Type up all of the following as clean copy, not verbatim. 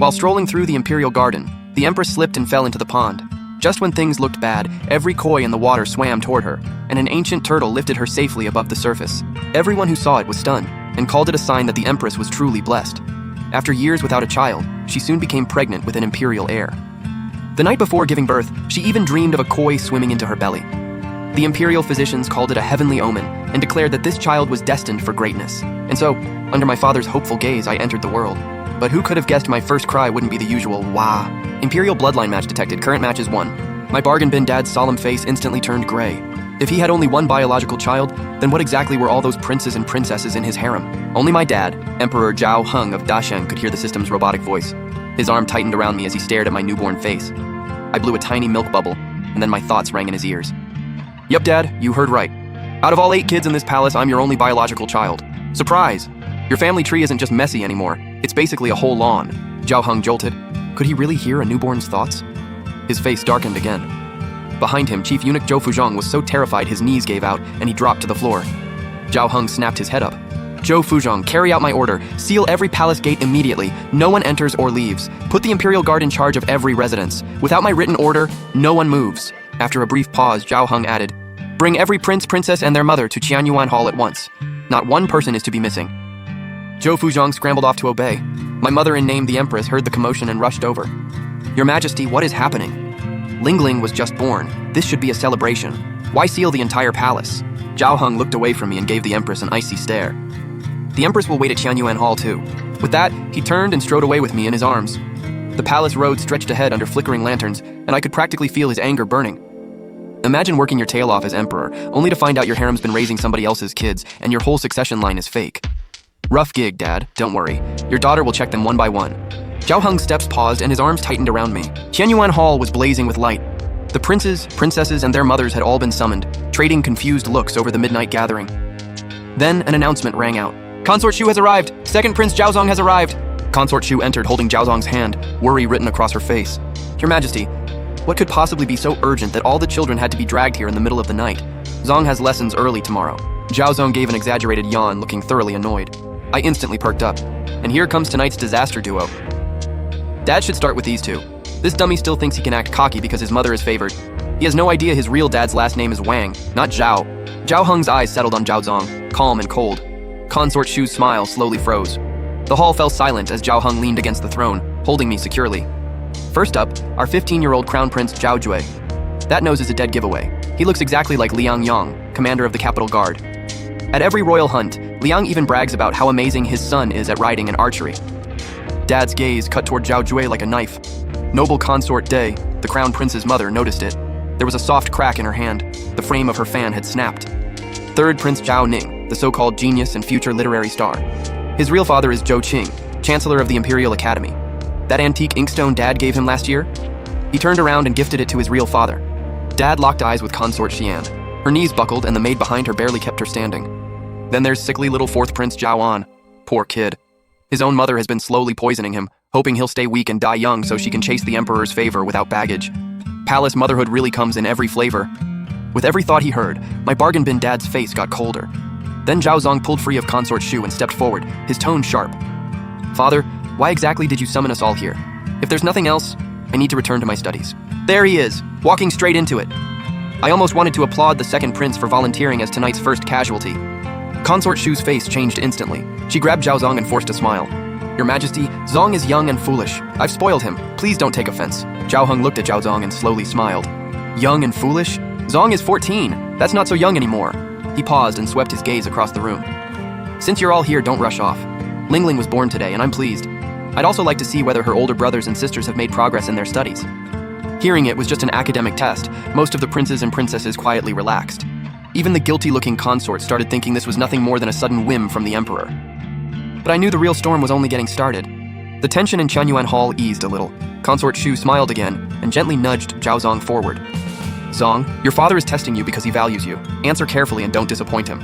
While strolling through the imperial garden, the empress slipped and fell into the pond. Just when things looked bad, every koi in the water swam toward her, and an ancient turtle lifted her safely above the surface. Everyone who saw it was stunned, and called it a sign that the empress was truly blessed. After years without a child, she soon became pregnant with an imperial heir. The night before giving birth, she even dreamed of a koi swimming into her belly. The imperial physicians called it a heavenly omen, and declared that this child was destined for greatness. And so, under my father's hopeful gaze, I entered the world. But who could have guessed my first cry wouldn't be the usual wah? Imperial bloodline match detected. Current match is 1. My bargain bin dad's solemn face instantly turned gray. If he had only one biological child, then what exactly were all those princes and princesses in his harem? Only my dad, Emperor Zhao Heng of Dasheng, could hear the system's robotic voice. His arm tightened around me as he stared at my newborn face. I blew a tiny milk bubble, and then my thoughts rang in his ears. Yup, Dad, you heard right. Out of all 8 kids in this palace, I'm your only biological child. Surprise! Your family tree isn't just messy anymore. It's basically a whole lawn. Zhao Heng jolted. Could he really hear a newborn's thoughts? His face darkened again. Behind him, Chief Eunuch Zhou Fuzhong was so terrified his knees gave out and he dropped to the floor. Zhao Heng snapped his head up. Zhou Fuzhong, carry out my order. Seal every palace gate immediately. No one enters or leaves. Put the Imperial Guard in charge of every residence. Without my written order, no one moves. After a brief pause, Zhao Heng added, bring every prince, princess, and their mother to Qianyuan Hall at once. Not one person is to be missing. Zhou Fuzhong scrambled off to obey. My mother in name, the Empress, heard the commotion and rushed over. Your Majesty, what is happening? Lingling was just born. This should be a celebration. Why seal the entire palace? Zhao Heng looked away from me and gave the Empress an icy stare. The Empress will wait at Qianyuan Hall too. With that, he turned and strode away with me in his arms. The palace road stretched ahead under flickering lanterns, and I could practically feel his anger burning. Imagine working your tail off as emperor, only to find out your harem's been raising somebody else's kids, and your whole succession line is fake. Rough gig, Dad. Don't worry. Your daughter will check them one by one. Zhao Heng's steps paused and his arms tightened around me. Qianyuan Hall was blazing with light. The princes, princesses, and their mothers had all been summoned, trading confused looks over the midnight gathering. Then an announcement rang out. Consort Shu has arrived! Second Prince Zhaozong has arrived! Consort Shu entered holding Zhaozong's hand, worry written across her face. Your Majesty, what could possibly be so urgent that all the children had to be dragged here in the middle of the night? Zong has lessons early tomorrow. Zhaozong gave an exaggerated yawn, looking thoroughly annoyed. I instantly perked up. And here comes tonight's disaster duo. Dad should start with these two. This dummy still thinks he can act cocky because his mother is favored. He has no idea his real dad's last name is Wang, not Zhao. Zhao Heng's eyes settled on Zhaozong, calm and cold. Consort Shu's smile slowly froze. The hall fell silent as Zhao Heng leaned against the throne, holding me securely. First up, our 15-year-old Crown Prince Zhao Jue. That nose is a dead giveaway. He looks exactly like Liang Yang, commander of the Capital Guard. At every royal hunt, Liang even brags about how amazing his son is at riding and archery. Dad's gaze cut toward Zhao Jue like a knife. Noble consort Day, the Crown Prince's mother, noticed it. There was a soft crack in her hand. The frame of her fan had snapped. Third Prince Zhao Ning, the so-called genius and future literary star. His real father is Zhou Qing, Chancellor of the Imperial Academy. That antique inkstone Dad gave him last year? He turned around and gifted it to his real father. Dad locked eyes with Consort Xian. Her knees buckled and the maid behind her barely kept her standing. Then there's sickly little fourth Prince Zhao An. Poor kid. His own mother has been slowly poisoning him, hoping he'll stay weak and die young so she can chase the Emperor's favor without baggage. Palace motherhood really comes in every flavor. With every thought he heard, my bargain bin Dad's face got colder. Then Zhaozong pulled free of Consort Shu and stepped forward, his tone sharp. Father, why exactly did you summon us all here? If there's nothing else, I need to return to my studies. There he is, walking straight into it. I almost wanted to applaud the second prince for volunteering as tonight's first casualty. Consort Shu's face changed instantly. She grabbed Zhaozong and forced a smile. Your Majesty, Zong is young and foolish. I've spoiled him. Please don't take offense. Zhao Heng looked at Zhaozong and slowly smiled. Young and foolish? Zong is 14. That's not so young anymore. He paused and swept his gaze across the room. Since you're all here, don't rush off. Lingling was born today, and I'm pleased. I'd also like to see whether her older brothers and sisters have made progress in their studies. Hearing it was just an academic test. Most of the princes and princesses quietly relaxed. Even the guilty-looking consort started thinking this was nothing more than a sudden whim from the Emperor. But I knew the real storm was only getting started. The tension in Qianyuan Hall eased a little. Consort Shu smiled again and gently nudged Zhaozong forward. Zong, your father is testing you because he values you. Answer carefully and don't disappoint him.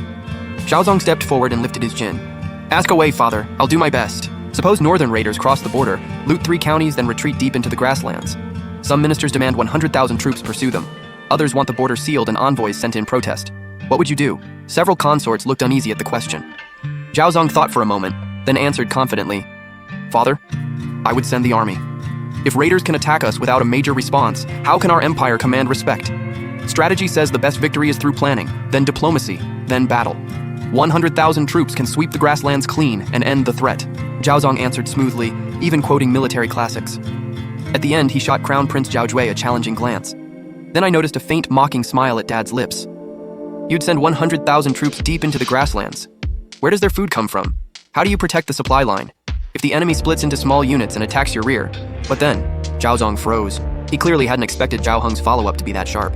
Zhaozong stepped forward and lifted his chin. Ask away, father. I'll do my best. Suppose northern raiders cross the border, loot 3 counties, then retreat deep into the grasslands. Some ministers demand 100,000 troops pursue them. Others want the border sealed and envoys sent in protest. What would you do? Several consorts looked uneasy at the question. Zhaozong thought for a moment, then answered confidently. Father, I would send the army. If raiders can attack us without a major response, how can our empire command respect? Strategy says the best victory is through planning, then diplomacy, then battle. 100,000 troops can sweep the grasslands clean and end the threat. Zhao Zong answered smoothly, even quoting military classics. At the end, he shot Crown Prince Zhao Jue a challenging glance. Then I noticed a faint mocking smile at Dad's lips. You'd send 100,000 troops deep into the grasslands. Where does their food come from? How do you protect the supply line? If the enemy splits into small units and attacks your rear, but then, Zhao Zong froze. He clearly hadn't expected Zhao Heng's follow-up to be that sharp.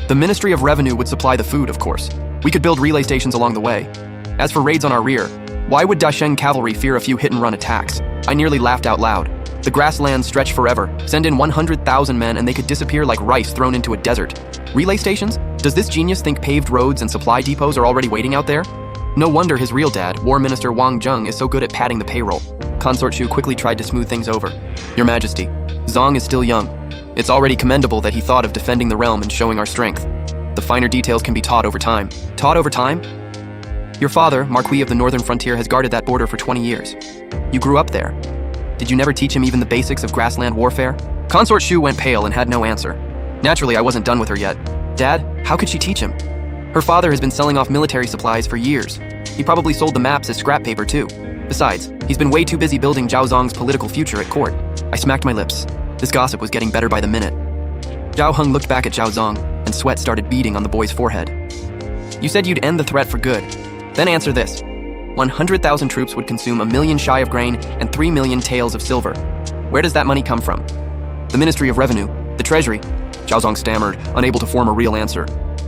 The Ministry of Revenue would supply the food, of course. We could build relay stations along the way. As for raids on our rear, why would Dasheng cavalry fear a few hit-and-run attacks? I nearly laughed out loud. The grasslands stretch forever. Send in 100,000 men and they could disappear like rice thrown into a desert. Relay stations? Does this genius think paved roads and supply depots are already waiting out there? No wonder his real dad, War Minister Wang Zheng, is so good at padding the payroll. Consort Shu quickly tried to smooth things over. Your Majesty, Zong is still young. It's already commendable that he thought of defending the realm and showing our strength. The finer details can be taught over time. Taught over time? Your father, Marquis of the Northern Frontier, has guarded that border for 20 years. You grew up there. Did you never teach him even the basics of grassland warfare? Consort Shu went pale and had no answer. Naturally, I wasn't done with her yet. Dad, how could she teach him? Her father has been selling off military supplies for years. He probably sold the maps as scrap paper too. Besides, he's been way too busy building Zhao Zong's political future at court. I smacked my lips. This gossip was getting better by the minute. Zhao Heng looked back at Zhao Zong, and sweat started beading on the boy's forehead. You said you'd end the threat for good. Then answer this. 100,000 troops would consume 1 million shy of grain and 3 million taels of silver. Where does that money come from? The Ministry of Revenue, the Treasury. Zhao Zong stammered, unable to form a real answer.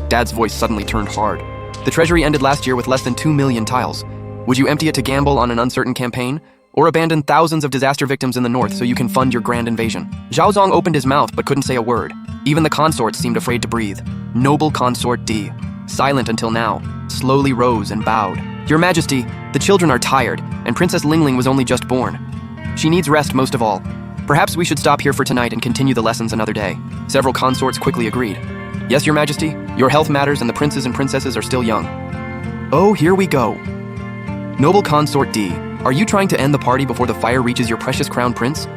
Dad's voice suddenly turned hard. The Treasury ended last year with less than 2 million tiles. Would you empty it to gamble on an uncertain campaign? Or abandon thousands of disaster victims in the north so you can fund your grand invasion? Zhao Zong opened his mouth but couldn't say a word. Even the consorts seemed afraid to breathe. Noble Consort D, silent until now, slowly rose and bowed. Your Majesty, the children are tired, and Princess Lingling was only just born. She needs rest most of all. Perhaps we should stop here for tonight and continue the lessons another day. Several consorts quickly agreed. Yes, Your Majesty, your health matters and the princes and princesses are still young. Oh, here we go. Noble Consort D, are you trying to end the party before the fire reaches your precious crown prince?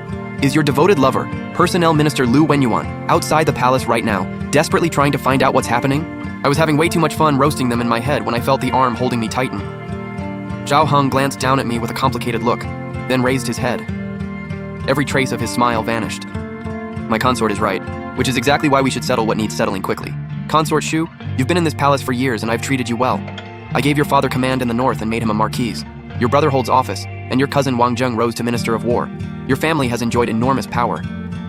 Is your devoted lover, Personnel Minister Lu Wenyuan, outside the palace right now, desperately trying to find out what's happening? I was having way too much fun roasting them in my head when I felt the arm holding me tighten. Zhao Heng glanced down at me with a complicated look, then raised his head. Every trace of his smile vanished. My consort is right, which is exactly why we should settle what needs settling quickly. Consort Shu, you've been in this palace for years and I've treated you well. I gave your father command in the north and made him a marquis. Your brother holds office, and your cousin Wang Zheng rose to Minister of War. Your family has enjoyed enormous power.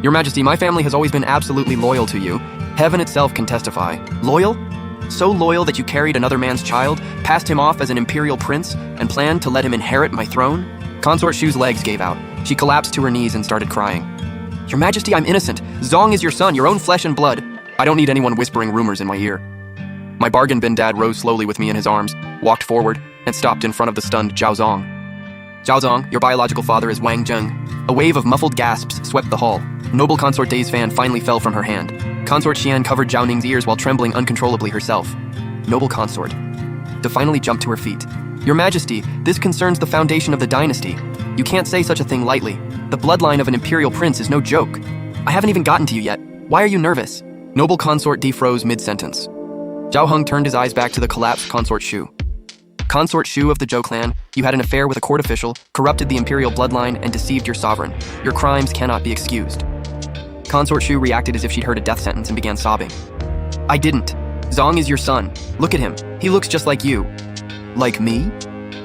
Your Majesty, my family has always been absolutely loyal to you. Heaven itself can testify. Loyal? So loyal that you carried another man's child, passed him off as an imperial prince, and planned to let him inherit my throne? Consort Shu's legs gave out. She collapsed to her knees and started crying. Your Majesty, I'm innocent. Zong is your son, your own flesh and blood. I don't need anyone whispering rumors in my ear. My bargain bin dad rose slowly with me in his arms, walked forward, and stopped in front of the stunned Zhao Zong. Zhao Zong, your biological father is Wang Zheng. A wave of muffled gasps swept the hall. Noble Consort Day's fan finally fell from her hand. Consort Xian covered Zhao Ning's ears while trembling uncontrollably herself. Noble Consort. To finally jump to her feet. Your Majesty, this concerns the foundation of the dynasty. You can't say such a thing lightly. The bloodline of an imperial prince is no joke. I haven't even gotten to you yet. Why are you nervous? Noble Consort defroze mid-sentence. Zhao Heng turned his eyes back to the collapsed Consort Shu. Consort Shu of the Zhou clan, you had an affair with a court official, corrupted the imperial bloodline, and deceived your sovereign. Your crimes cannot be excused. Consort Shu reacted as if she'd heard a death sentence and began sobbing. I didn't. Zong is your son. Look at him. He looks just like you. Like me?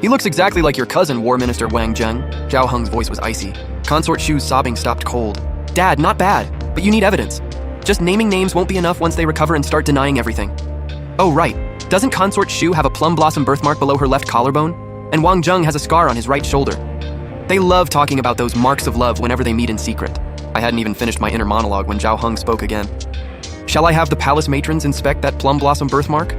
He looks exactly like your cousin, War Minister Wang Zheng. Zhao Heng's voice was icy. Consort Shu's sobbing stopped cold. Dad, not bad, but you need evidence. Just naming names won't be enough once they recover and start denying everything. Oh, right. Doesn't Consort Shu have a plum blossom birthmark below her left collarbone? And Wang Zheng has a scar on his right shoulder. They love talking about those marks of love whenever they meet in secret. I hadn't even finished my inner monologue when Zhao Heng spoke again. Shall I have the palace matrons inspect that plum blossom birthmark?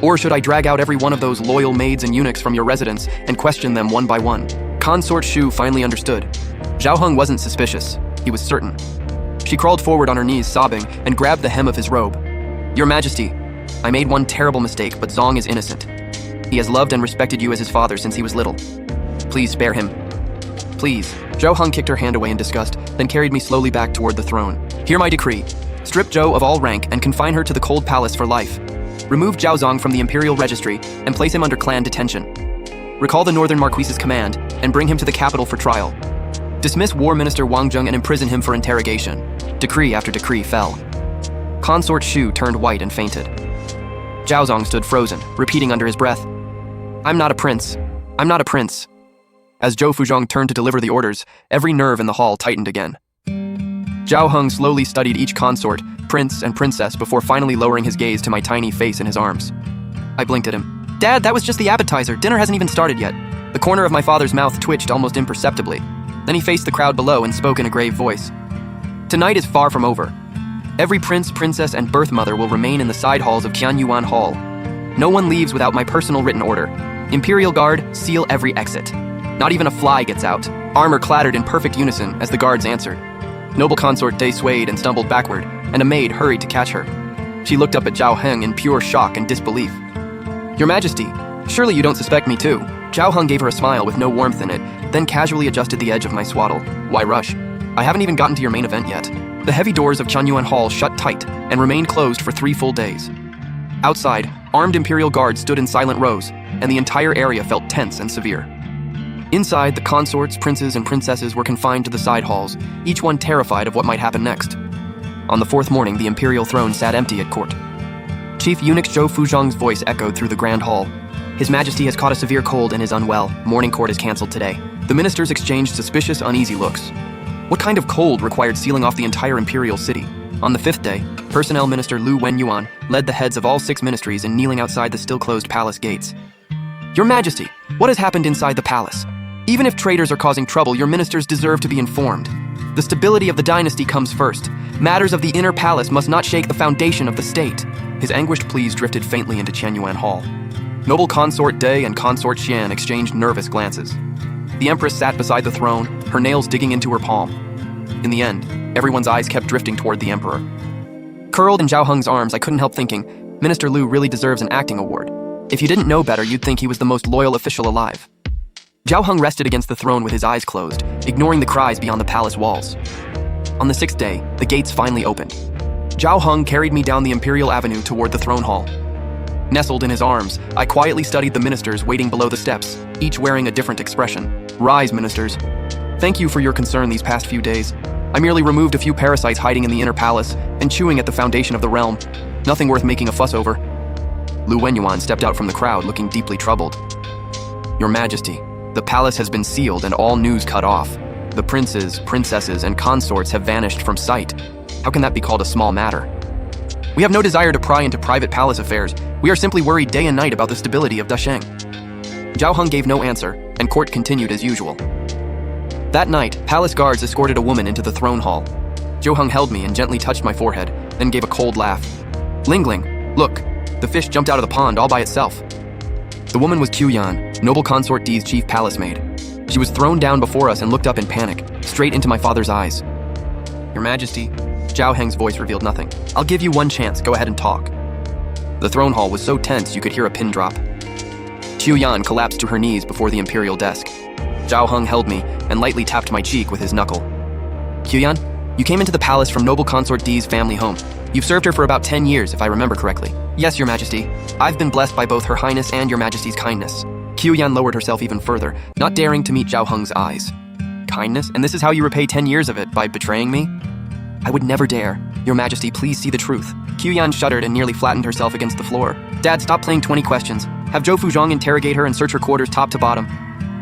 Or should I drag out every one of those loyal maids and eunuchs from your residence and question them one by one? Consort Shu finally understood. Zhao Heng wasn't suspicious. He was certain. She crawled forward on her knees, sobbing, and grabbed the hem of his robe. Your Majesty, I made one terrible mistake, but Zong is innocent. He has loved and respected you as his father since he was little. Please spare him. Please. Zhao Heng kicked her hand away in disgust, then carried me slowly back toward the throne. Hear my decree. Strip Zhou of all rank and confine her to the cold palace for life. Remove Zhao Zong from the imperial registry and place him under clan detention. Recall the Northern Marquis's command and bring him to the capital for trial. Dismiss War Minister Wang Zheng and imprison him for interrogation. Decree after decree fell. Consort Shu turned white and fainted. Zhao Zong stood frozen, repeating under his breath, I'm not a prince. I'm not a prince. As Zhou Fuzhong turned to deliver the orders, every nerve in the hall tightened again. Zhao Heng slowly studied each consort, prince and princess before finally lowering his gaze to my tiny face in his arms. I blinked at him. Dad, that was just the appetizer. Dinner hasn't even started yet. The corner of my father's mouth twitched almost imperceptibly. Then he faced the crowd below and spoke in a grave voice. Tonight is far from over. Every prince, princess, and birth mother will remain in the side halls of Qianyuan Hall. No one leaves without my personal written order. Imperial Guard, seal every exit. Not even a fly gets out. Armor clattered in perfect unison as the guards answered. Noble consort Day swayed and stumbled backward, and a maid hurried to catch her. She looked up at Zhao Heng in pure shock and disbelief. Your Majesty, surely you don't suspect me too. Zhao Heng gave her a smile with no warmth in it, then casually adjusted the edge of my swaddle. Why rush? I haven't even gotten to your main event yet. The heavy doors of Qianyuan Hall shut tight and remained closed for 3 full days. Outside, armed Imperial guards stood in silent rows, and the entire area felt tense and severe. Inside, the consorts, princes, and princesses were confined to the side halls, each one terrified of what might happen next. On the 4th morning, the imperial throne sat empty at court. Chief Eunuch Zhou Fuzhong's voice echoed through the grand hall. His Majesty has caught a severe cold and is unwell. Morning court is cancelled today. The ministers exchanged suspicious, uneasy looks. What kind of cold required sealing off the entire imperial city? On the 5th day, Personnel Minister Lu Wenyuan led the heads of all 6 ministries in kneeling outside the still-closed palace gates. Your Majesty, what has happened inside the palace? Even if traitors are causing trouble, your ministers deserve to be informed. The stability of the dynasty comes first. Matters of the inner palace must not shake the foundation of the state. His anguished pleas drifted faintly into Qianyuan Hall. Noble Consort Day and Consort Xian exchanged nervous glances. The Empress sat beside the throne, her nails digging into her palm. In the end, everyone's eyes kept drifting toward the Emperor. Curled in Zhao Heng's arms, I couldn't help thinking, Minister Lu really deserves an acting award. If you didn't know better, you'd think he was the most loyal official alive. Zhao Heng rested against the throne with his eyes closed, ignoring the cries beyond the palace walls. On the 6th day, the gates finally opened. Zhao Heng carried me down the Imperial Avenue toward the throne hall. Nestled in his arms, I quietly studied the ministers waiting below the steps, each wearing a different expression. Rise, ministers. Thank you for your concern these past few days. I merely removed a few parasites hiding in the inner palace and chewing at the foundation of the realm. Nothing worth making a fuss over. Lu Wenyuan stepped out from the crowd, looking deeply troubled. Your Majesty, the palace has been sealed and all news cut off. The princes, princesses, and consorts have vanished from sight. How can that be called a small matter? We have no desire to pry into private palace affairs. We are simply worried day and night about the stability of Dasheng. Zhao Heng gave no answer, and court continued as usual. That night, palace guards escorted a woman into the throne hall. Zhao Heng held me and gently touched my forehead, then gave a cold laugh. Lingling, look, the fish jumped out of the pond all by itself. The woman was Qiuyan, Noble Consort D's chief palace maid. She was thrown down before us and looked up in panic, straight into my father's eyes. Your Majesty, Zhao Heng's voice revealed nothing. I'll give you one chance, go ahead and talk. The throne hall was so tense you could hear a pin drop. Qiuyan collapsed to her knees before the imperial desk. Zhao Heng held me and lightly tapped my cheek with his knuckle. Qiuyan, you came into the palace from Noble Consort D's family home. You've served her for about 10 years, if I remember correctly. Yes, Your Majesty. I've been blessed by both Her Highness and Your Majesty's kindness. Qiuyan lowered herself even further, not daring to meet Zhao Heng's eyes. Kindness? And this is how you repay 10 years of it, by betraying me? I would never dare. Your Majesty, please see the truth. Qiuyan shuddered and nearly flattened herself against the floor. Dad, stop playing 20 questions. Have Zhou Fuzhong interrogate her and search her quarters top to bottom.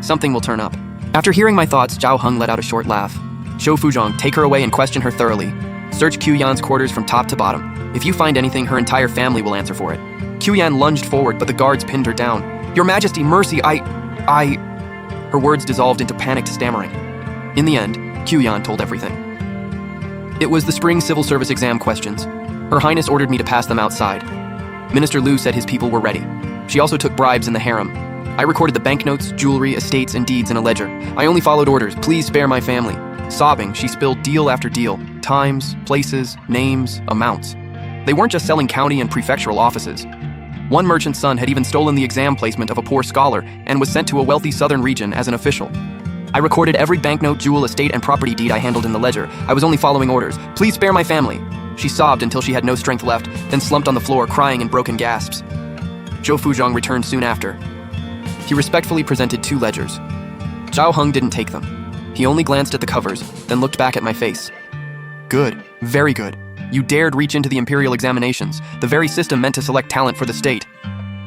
Something will turn up. After hearing my thoughts, Zhao Heng let out a short laugh. Zhou Fuzhong, take her away and question her thoroughly. Search Qiuyan's quarters from top to bottom. If you find anything, her entire family will answer for it. Qiuyan lunged forward, but the guards pinned her down. Your Majesty, mercy, Her words dissolved into panicked stammering. In the end, Qiuyan told everything. It was the spring civil service exam questions. Her Highness ordered me to pass them outside. Minister Lu said his people were ready. She also took bribes in the harem. I recorded the banknotes, jewelry, estates, and deeds in a ledger. I only followed orders. Please spare my family. Sobbing, she spilled deal after deal. Times, places, names, amounts. They weren't just selling county and prefectural offices. One merchant's son had even stolen the exam placement of a poor scholar and was sent to a wealthy southern region as an official. I recorded every banknote, jewel, estate, and property deed I handled in the ledger. I was only following orders. Please spare my family. She sobbed until she had no strength left, then slumped on the floor, crying in broken gasps. Zhou Fuzhong returned soon after. He respectfully presented 2 ledgers. Zhao Heng didn't take them. He only glanced at the covers, then looked back at my face. Good. Very good. You dared reach into the imperial examinations, the very system meant to select talent for the state.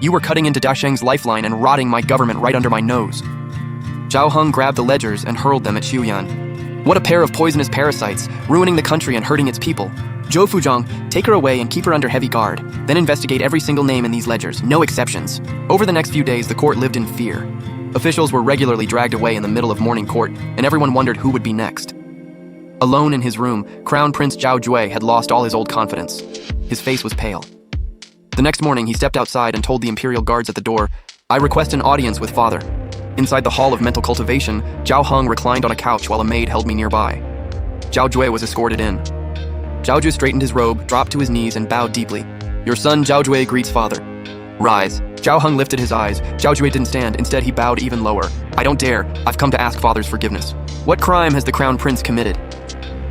You were cutting into Dasheng's lifeline and rotting my government right under my nose. Zhao Heng grabbed the ledgers and hurled them at Xiuyan. What a pair of poisonous parasites, ruining the country and hurting its people. Zhou Fuzhong, take her away and keep her under heavy guard. Then investigate every single name in these ledgers, no exceptions. Over the next few days, the court lived in fear. Officials were regularly dragged away in the middle of morning court, and everyone wondered who would be next. Alone in his room, Crown Prince Zhao Jue had lost all his old confidence. His face was pale. The next morning, he stepped outside and told the imperial guards at the door, "I request an audience with father." Inside the hall of mental cultivation, Zhao Heng reclined on a couch while a maid held me nearby. Zhao Jue was escorted in. Zhao Jue straightened his robe, dropped to his knees, and bowed deeply. "Your son Zhao Jue greets father." "Rise." Zhao Heng lifted his eyes. Zhao Jue didn't stand. Instead, he bowed even lower. "I don't dare. I've come to ask father's forgiveness." "What crime has the crown prince committed?"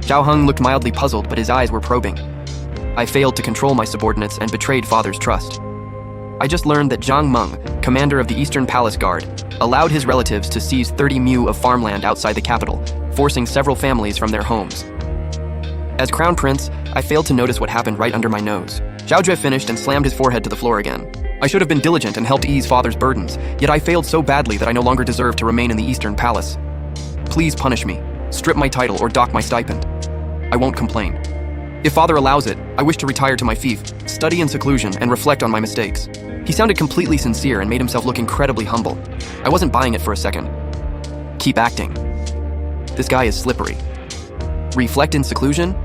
Zhao Heng looked mildly puzzled, but his eyes were probing. "I failed to control my subordinates and betrayed father's trust. I just learned that Zhang Meng, commander of the Eastern Palace Guard, allowed his relatives to seize 30 mu of farmland outside the capital, forcing several families from their homes. As crown prince, I failed to notice what happened right under my nose." Zhao Jue finished and slammed his forehead to the floor again. "I should have been diligent and helped ease father's burdens, yet I failed so badly that I no longer deserve to remain in the Eastern Palace. Please punish me, strip my title, or dock my stipend. I won't complain. If father allows it, I wish to retire to my fief, study in seclusion, and reflect on my mistakes." He sounded completely sincere and made himself look incredibly humble. I wasn't buying it for a second. Keep acting. This guy is slippery. Reflect in seclusion?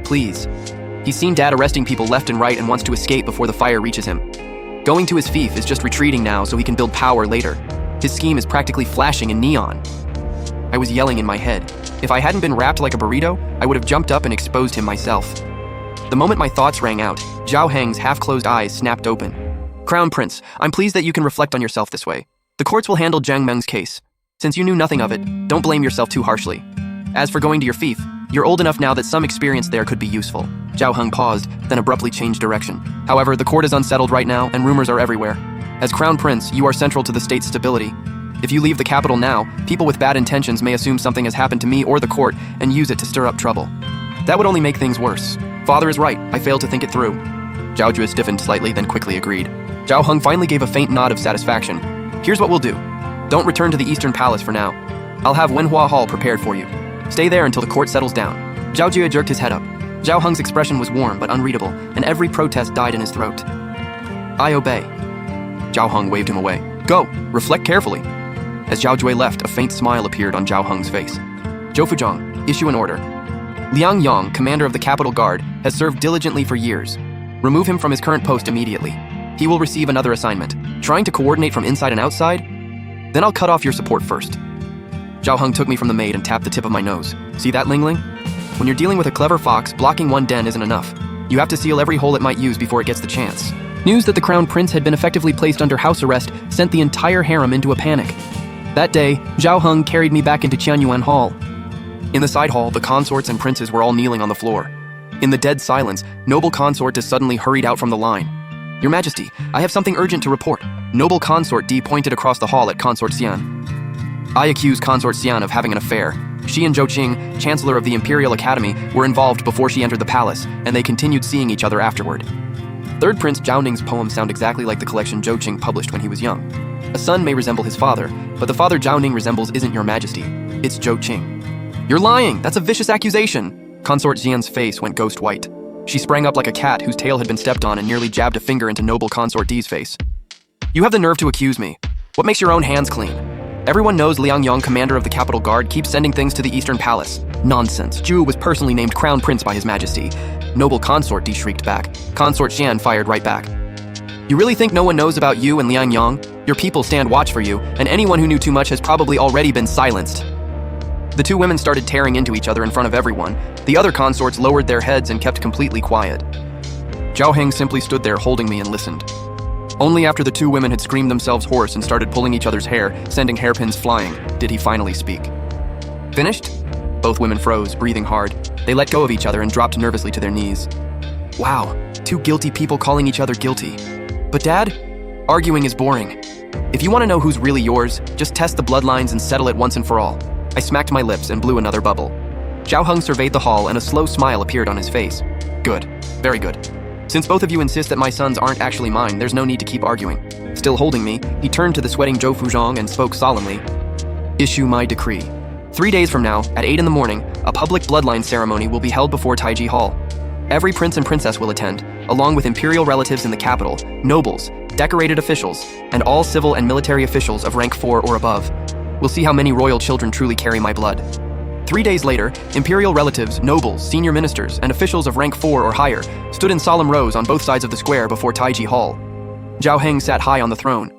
Please. He's seen Dad arresting people left and right and wants to escape before the fire reaches him. Going to his fief is just retreating now so he can build power later. His scheme is practically flashing in neon. I was yelling in my head. If I hadn't been wrapped like a burrito, I would have jumped up and exposed him myself. The moment my thoughts rang out, Zhao Heng's half-closed eyes snapped open. "Crown Prince, I'm pleased that you can reflect on yourself this way. The courts will handle Zhang Meng's case. Since you knew nothing of it, don't blame yourself too harshly. As for going to your fief, you're old enough now that some experience there could be useful." Zhao Heng paused, then abruptly changed direction. "However, the court is unsettled right now, and rumors are everywhere. As Crown Prince, you are central to the state's stability. If you leave the capital now, people with bad intentions may assume something has happened to me or the court and use it to stir up trouble. That would only make things worse. Father is right, I failed to think it through." Zhao Jue stiffened slightly, then quickly agreed. Zhao Heng finally gave a faint nod of satisfaction. "Here's what we'll do. Don't return to the Eastern Palace for now. I'll have Wenhua Hall prepared for you. Stay there until the court settles down." Zhao Jue jerked his head up. Zhao Heng's expression was warm but unreadable, and every protest died in his throat. "I obey." Zhao Heng waved him away. "Go, reflect carefully." As Zhao Jue left, a faint smile appeared on Zhao Heng's face. "Zhou Fuzhong, issue an order. Liang Yong, commander of the Capital Guard, has served diligently for years. Remove him from his current post immediately. He will receive another assignment. Trying to coordinate from inside and outside? Then I'll cut off your support first." Zhao Heng took me from the maid and tapped the tip of my nose. "See that, Lingling? When you're dealing with a clever fox, blocking one den isn't enough. You have to seal every hole it might use before it gets the chance." News that the crown prince had been effectively placed under house arrest sent the entire harem into a panic. That day, Zhao Heng carried me back into Qianyuan Hall. In the side hall, the consorts and princes were all kneeling on the floor. In the dead silence, noble consort is suddenly hurried out from the line. "Your Majesty, I have something urgent to report." Noble consort D pointed across the hall at consort Xian. "I accuse consort Xian of having an affair. She and Zhou Qing, chancellor of the Imperial Academy, were involved before she entered the palace, and they continued seeing each other afterward." Third Prince Zhao Ning's poems sound exactly like the collection Zhou Qing published when he was young. A son may resemble his father, but the father Zhao Ning resembles isn't your Majesty, it's Zhou Qing. "You're lying! That's a vicious accusation!" Consort Xian's face went ghost white. She sprang up like a cat whose tail had been stepped on and nearly jabbed a finger into noble consort D's face. "You have the nerve to accuse me. What makes your own hands clean? Everyone knows Liang Yong, commander of the Capital Guard, keeps sending things to the Eastern Palace. Nonsense. Zhu was personally named Crown Prince by His Majesty." Noble consort D shrieked back. Consort Xian fired right back. "You really think no one knows about you and Liang Yong? Your people stand watch for you, and anyone who knew too much has probably already been silenced." The two women started tearing into each other in front of everyone. The other consorts lowered their heads and kept completely quiet. Zhao Heng simply stood there holding me and listened. Only after the two women had screamed themselves hoarse and started pulling each other's hair, sending hairpins flying, did he finally speak. Finished? Both women froze, breathing hard. They let go of each other and dropped nervously to their knees. Wow, two guilty people calling each other guilty. But Dad, arguing is boring. If you want to know who's really yours, just test the bloodlines and settle it once and for all. I smacked my lips and blew another bubble. Zhao Heng surveyed the hall and a slow smile appeared on his face. Good, very good. Since both of you insist that my sons aren't actually mine, there's no need to keep arguing. Still holding me, he turned to the sweating Zhou Fuzhong and spoke solemnly. Issue my decree. 3 days from now, at 8 in the morning, a public bloodline ceremony will be held before Taiji Hall. Every prince and princess will attend, along with imperial relatives in the capital, nobles, decorated officials, and all civil and military officials of rank 4 or above. We'll see how many royal children truly carry my blood. 3 days later, imperial relatives, nobles, senior ministers, and officials of rank 4 or higher stood in solemn rows on both sides of the square before Taiji Hall. Zhao Heng sat high on the throne.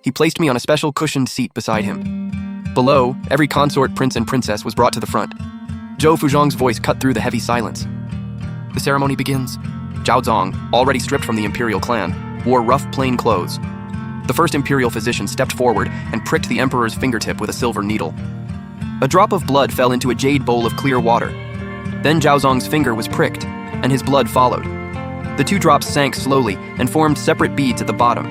He placed me on a special cushioned seat beside him. Below, every consort, prince, and princess was brought to the front. Zhou Fuzhong's voice cut through the heavy silence. The ceremony begins. Zhao Zong, already stripped from the imperial clan, wore rough, plain clothes. The first imperial physician stepped forward and pricked the emperor's fingertip with a silver needle. A drop of blood fell into a jade bowl of clear water. Then Zhao Zong's finger was pricked, and his blood followed. The 2 drops sank slowly and formed separate beads at the bottom.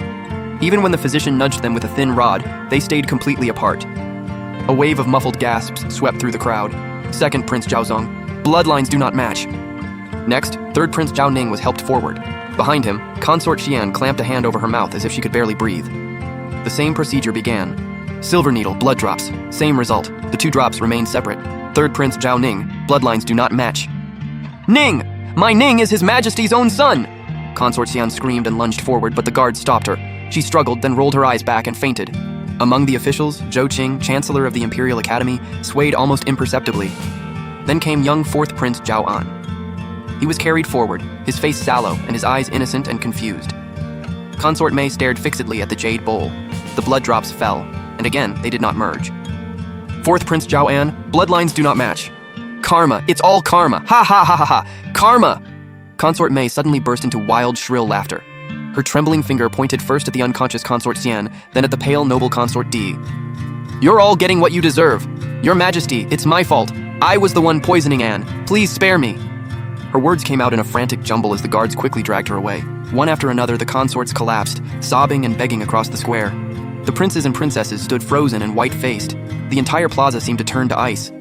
Even when the physician nudged them with a thin rod, they stayed completely apart. A wave of muffled gasps swept through the crowd. Second Prince Zhao Zong, bloodlines do not match. Next, third Prince Zhao Ning was helped forward. Behind him, Consort Xian clamped a hand over her mouth as if she could barely breathe. The same procedure began. Silver needle, blood drops. Same result. The 2 drops remained separate. Third Prince Zhao Ning, bloodlines do not match. Ning! My Ning is His Majesty's own son! Consort Xian screamed and lunged forward, but the guard stopped her. She struggled, then rolled her eyes back and fainted. Among the officials, Zhou Qing, Chancellor of the Imperial Academy, swayed almost imperceptibly. Then came young 4th Prince Zhao An. He was carried forward, his face sallow and his eyes innocent and confused. Consort Mei stared fixedly at the jade bowl. The blood drops fell, and again, they did not merge. 4th Prince Zhao An, bloodlines do not match. Karma, it's all karma, ha ha ha ha ha, karma! Consort Mei suddenly burst into wild, shrill laughter. Her trembling finger pointed first at the unconscious Consort Xian, then at the pale, noble Consort Di. You're all getting what you deserve. Your Majesty, it's my fault. I was the one poisoning Anne. Please spare me. Her words came out in a frantic jumble as the guards quickly dragged her away. One after another, the consorts collapsed, sobbing and begging across the square. The princes and princesses stood frozen and white-faced. The entire plaza seemed to turn to ice.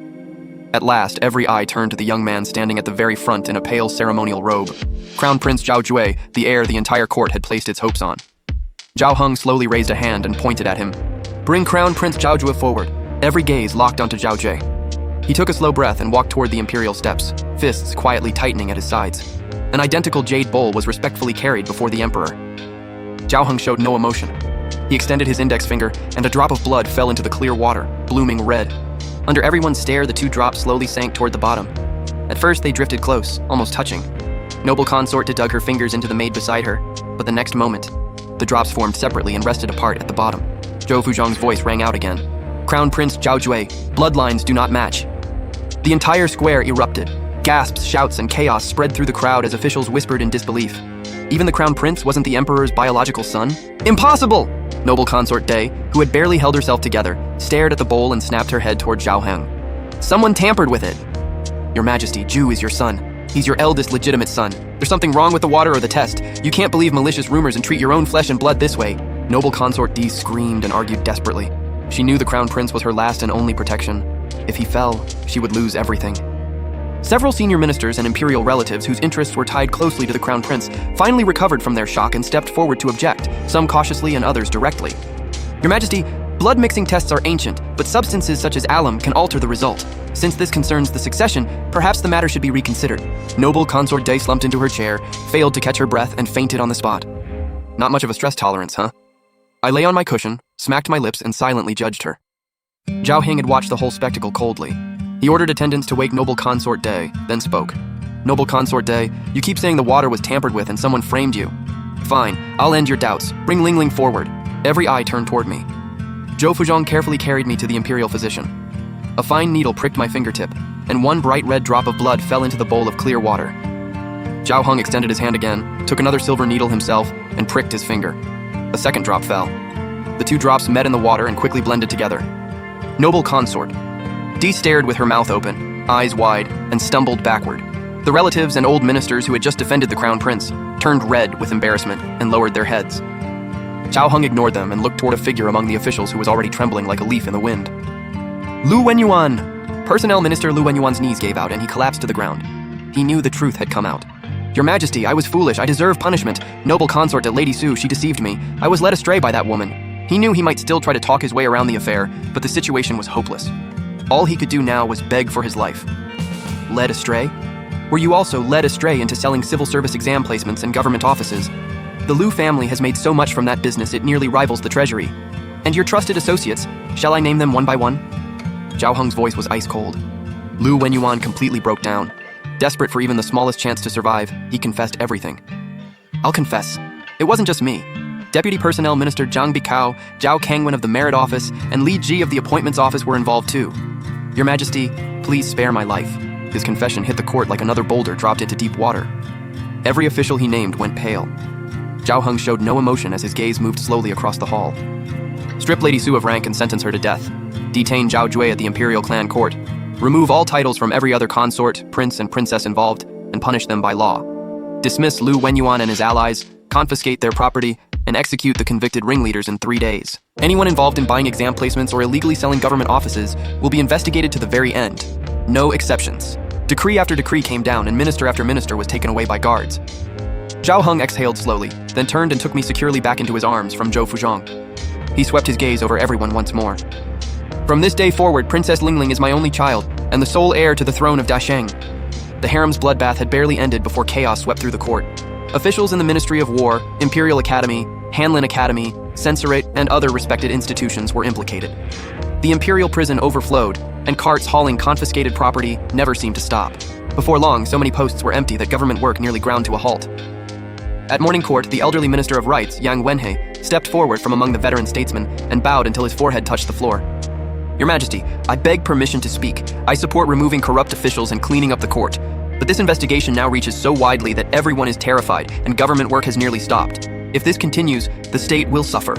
At last, every eye turned to the young man standing at the very front in a pale ceremonial robe. Crown Prince Zhao Jue, the heir the entire court had placed its hopes on. Zhao Heng slowly raised a hand and pointed at him. Bring Crown Prince Zhao Jue forward. Every gaze locked onto Zhao Jue. He took a slow breath and walked toward the imperial steps, fists quietly tightening at his sides. An identical jade bowl was respectfully carried before the emperor. Zhao Heng showed no emotion. He extended his index finger, and a drop of blood fell into the clear water, blooming red. Under everyone's stare, the 2 drops slowly sank toward the bottom. At first, they drifted close, almost touching. Noble consort dug her fingers into the maid beside her, but the next moment, the drops formed separately and rested apart at the bottom. Zhou Fuzhong's voice rang out again. Crown Prince Zhao Jue, bloodlines do not match. The entire square erupted. Gasps, shouts, and chaos spread through the crowd as officials whispered in disbelief. Even the Crown Prince wasn't the Emperor's biological son? Impossible! Noble Consort Day, who had barely held herself together, stared at the bowl and snapped her head toward Zhao Heng. Someone tampered with it. Your Majesty, Zhu is your son. He's your eldest legitimate son. There's something wrong with the water or the test. You can't believe malicious rumors and treat your own flesh and blood this way. Noble Consort D screamed and argued desperately. She knew the Crown Prince was her last and only protection. If he fell, she would lose everything. Several senior ministers and imperial relatives whose interests were tied closely to the Crown Prince finally recovered from their shock and stepped forward to object, some cautiously and others directly. Your Majesty, blood mixing tests are ancient, but substances such as alum can alter the result. Since this concerns the succession, perhaps the matter should be reconsidered. Noble Consort Day slumped into her chair, failed to catch her breath, and fainted on the spot. Not much of a stress tolerance, huh? I lay on my cushion, smacked my lips, and silently judged her. Zhao Heng had watched the whole spectacle coldly. He ordered attendants to wake Noble Consort Day, then spoke. Noble Consort Day, you keep saying the water was tampered with and someone framed you. Fine, I'll end your doubts. Bring Ling Ling forward. Every eye turned toward me. Zhou Fuzhong carefully carried me to the imperial physician. A fine needle pricked my fingertip, and one bright red drop of blood fell into the bowl of clear water. Zhao Heng extended his hand again, took another silver needle himself, and pricked his finger. A second drop fell. The 2 drops met in the water and quickly blended together. Noble Consort, Dee stared with her mouth open, eyes wide, and stumbled backward. The relatives and old ministers who had just defended the crown prince turned red with embarrassment and lowered their heads. Zhao Heng ignored them and looked toward a figure among the officials who was already trembling like a leaf in the wind. Lu Wenyuan! Personnel Minister Lu Wenyuan's knees gave out and he collapsed to the ground. He knew the truth had come out. Your Majesty, I was foolish. I deserve punishment. Noble consort to Lady Su, she deceived me. I was led astray by that woman. He knew he might still try to talk his way around the affair, but the situation was hopeless. All he could do now was beg for his life. Led astray? Were you also led astray into selling civil service exam placements in government offices? The Lu family has made so much from that business it nearly rivals the treasury. And your trusted associates, shall I name them one by one? Zhao Heng's voice was ice cold. Lu Wenyuan completely broke down. Desperate for even the smallest chance to survive, he confessed everything. I'll confess, it wasn't just me. Deputy Personnel Minister Zhang Bikao, Zhao Kangwen of the Merit Office, and Li Ji of the Appointments Office were involved too. Your Majesty, please spare my life. His confession hit the court like another boulder dropped into deep water. Every official he named went pale. Zhao Heng showed no emotion as his gaze moved slowly across the hall. Strip Lady Su of rank and sentence her to death. Detain Zhao Jue at the Imperial Clan Court. Remove all titles from every other consort, prince, and princess involved, and punish them by law. Dismiss Lu Wenyuan and his allies, confiscate their property, and execute the convicted ringleaders in 3 days. Anyone involved in buying exam placements or illegally selling government offices will be investigated to the very end. No exceptions. Decree after decree came down and minister after minister was taken away by guards. Zhao Heng exhaled slowly, then turned and took me securely back into his arms from Zhou Fuzhong. He swept his gaze over everyone once more. From this day forward, Princess Lingling is my only child, and the sole heir to the throne of Dasheng. The harem's bloodbath had barely ended before chaos swept through the court. Officials in the Ministry of War, Imperial Academy, Hanlin Academy, Censorate, and other respected institutions were implicated. The Imperial prison overflowed, and carts hauling confiscated property never seemed to stop. Before long, so many posts were empty that government work nearly ground to a halt. At morning court, the elderly Minister of Rights, Yang Wenhei, stepped forward from among the veteran statesmen and bowed until his forehead touched the floor. Your Majesty, I beg permission to speak. I support removing corrupt officials and cleaning up the court. But this investigation now reaches so widely that everyone is terrified and government work has nearly stopped. If this continues, the state will suffer.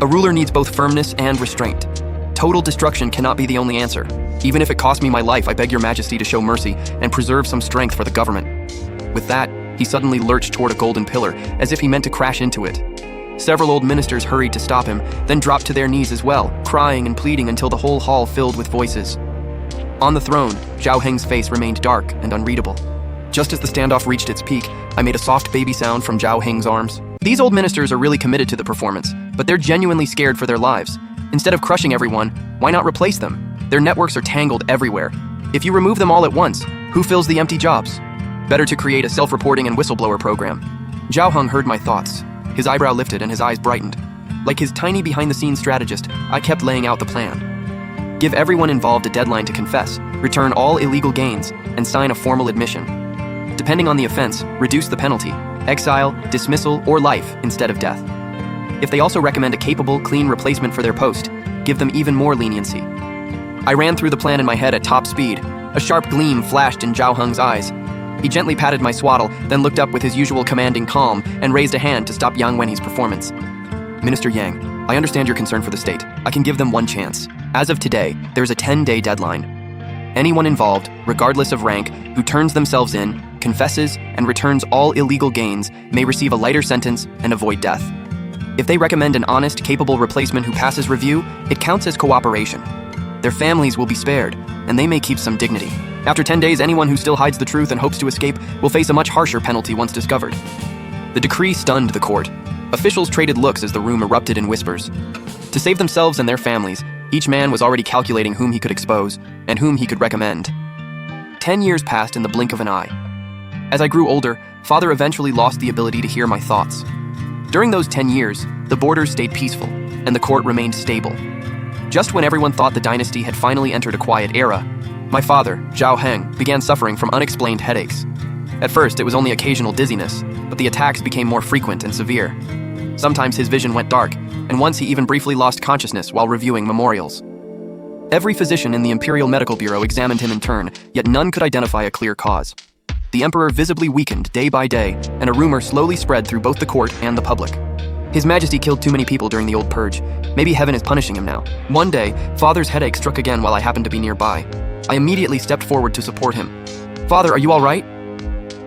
A ruler needs both firmness and restraint. Total destruction cannot be the only answer. Even if it costs me my life, I beg your Majesty to show mercy and preserve some strength for the government. With that, he suddenly lurched toward a golden pillar, as if he meant to crash into it. Several old ministers hurried to stop him, then dropped to their knees as well, crying and pleading until the whole hall filled with voices. On the throne, Zhao Heng's face remained dark and unreadable. Just as the standoff reached its peak, I made a soft baby sound from Zhao Heng's arms. These old ministers are really committed to the performance, but they're genuinely scared for their lives. Instead of crushing everyone, why not replace them? Their networks are tangled everywhere. If you remove them all at once, who fills the empty jobs? Better to create a self-reporting and whistleblower program. Zhao Heng heard my thoughts. His eyebrow lifted and his eyes brightened. Like his tiny behind-the-scenes strategist, I kept laying out the plan. Give everyone involved a deadline to confess, return all illegal gains, and sign a formal admission. Depending on the offense, reduce the penalty, exile, dismissal, or life instead of death. If they also recommend a capable, clean replacement for their post, give them even more leniency. I ran through the plan in my head at top speed. A sharp gleam flashed in Zhao Heng's eyes. He gently patted my swaddle, then looked up with his usual commanding calm and raised a hand to stop Yang Wenhei's performance. Minister Yang, I understand your concern for the state. I can give them one chance. As of today, there's a 10-day deadline. Anyone involved, regardless of rank, who turns themselves in, confesses, and returns all illegal gains may receive a lighter sentence and avoid death. If they recommend an honest, capable replacement who passes review, it counts as cooperation. Their families will be spared, and they may keep some dignity. After 10 days, anyone who still hides the truth and hopes to escape will face a much harsher penalty once discovered. The decree stunned the court. Officials traded looks as the room erupted in whispers. To save themselves and their families, each man was already calculating whom he could expose and whom he could recommend. 10 years passed in the blink of an eye. As I grew older, Father eventually lost the ability to hear my thoughts. During those 10 years, the borders stayed peaceful, and the court remained stable. Just when everyone thought the dynasty had finally entered a quiet era, my father, Zhao Heng, began suffering from unexplained headaches. At first, it was only occasional dizziness, but the attacks became more frequent and severe. Sometimes his vision went dark, and once he even briefly lost consciousness while reviewing memorials. Every physician in the Imperial Medical Bureau examined him in turn, yet none could identify a clear cause. The emperor visibly weakened day by day, and a rumor slowly spread through both the court and the public. His Majesty killed too many people during the old purge. Maybe heaven is punishing him now. One day, Father's headache struck again while I happened to be nearby. I immediately stepped forward to support him. "Father, are you all right?"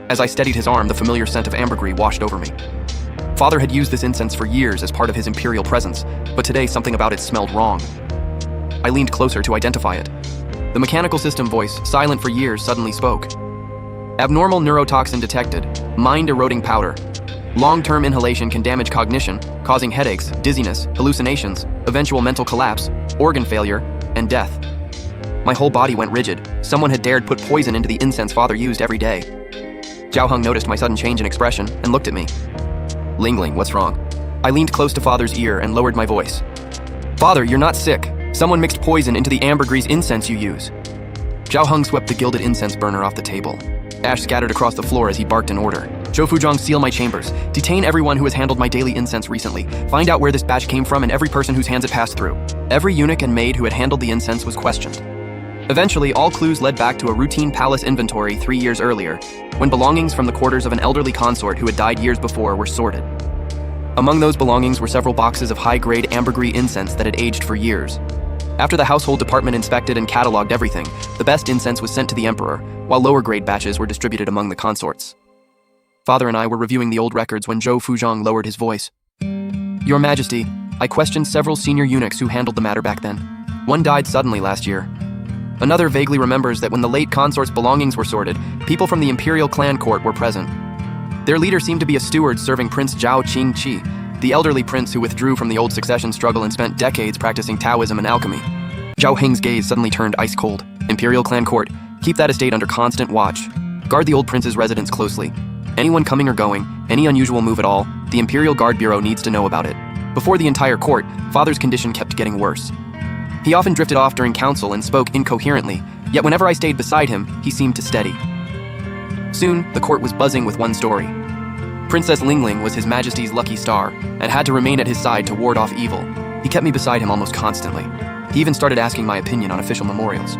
As I steadied his arm, the familiar scent of ambergris washed over me. Father had used this incense for years as part of his imperial presence, but today something about it smelled wrong. I leaned closer to identify it. The mechanical system voice, silent for years, suddenly spoke. "Abnormal neurotoxin detected. Mind-eroding powder. Long-term inhalation can damage cognition, causing headaches, dizziness, hallucinations, eventual mental collapse, organ failure, and death." My whole body went rigid. Someone had dared put poison into the incense Father used every day. Zhao Heng noticed my sudden change in expression and looked at me. "Lingling, what's wrong?" I leaned close to Father's ear and lowered my voice. "Father, you're not sick. Someone mixed poison into the ambergris incense you use." Zhao Heng swept the gilded incense burner off the table. Ash scattered across the floor as he barked an order. "Zhou Fuzhong, seal my chambers. Detain everyone who has handled my daily incense recently. Find out where this batch came from and every person whose hands it passed through." Every eunuch and maid who had handled the incense was questioned. Eventually, all clues led back to a routine palace inventory 3 years earlier, when belongings from the quarters of an elderly consort who had died years before were sorted. Among those belongings were several boxes of high-grade ambergris incense that had aged for years. After the household department inspected and cataloged everything, the best incense was sent to the emperor, while lower-grade batches were distributed among the consorts. Father and I were reviewing the old records when Zhou Fuzhong lowered his voice. "Your Majesty, I questioned several senior eunuchs who handled the matter back then. One died suddenly last year. Another vaguely remembers that when the late consort's belongings were sorted, people from the imperial clan court were present. Their leader seemed to be a steward serving Prince Zhao Qingqi, the elderly prince who withdrew from the old succession struggle and spent decades practicing Taoism and alchemy." Zhao Heng's gaze suddenly turned ice cold. "Imperial clan court, keep that estate under constant watch. Guard the old prince's residence closely. Anyone coming or going, any unusual move at all, the Imperial Guard Bureau needs to know about it." Before the entire court, Father's condition kept getting worse. He often drifted off during council and spoke incoherently, yet whenever I stayed beside him, he seemed to steady. Soon, the court was buzzing with one story. Princess Lingling was His Majesty's lucky star, and had to remain at his side to ward off evil. He kept me beside him almost constantly. He even started asking my opinion on official memorials.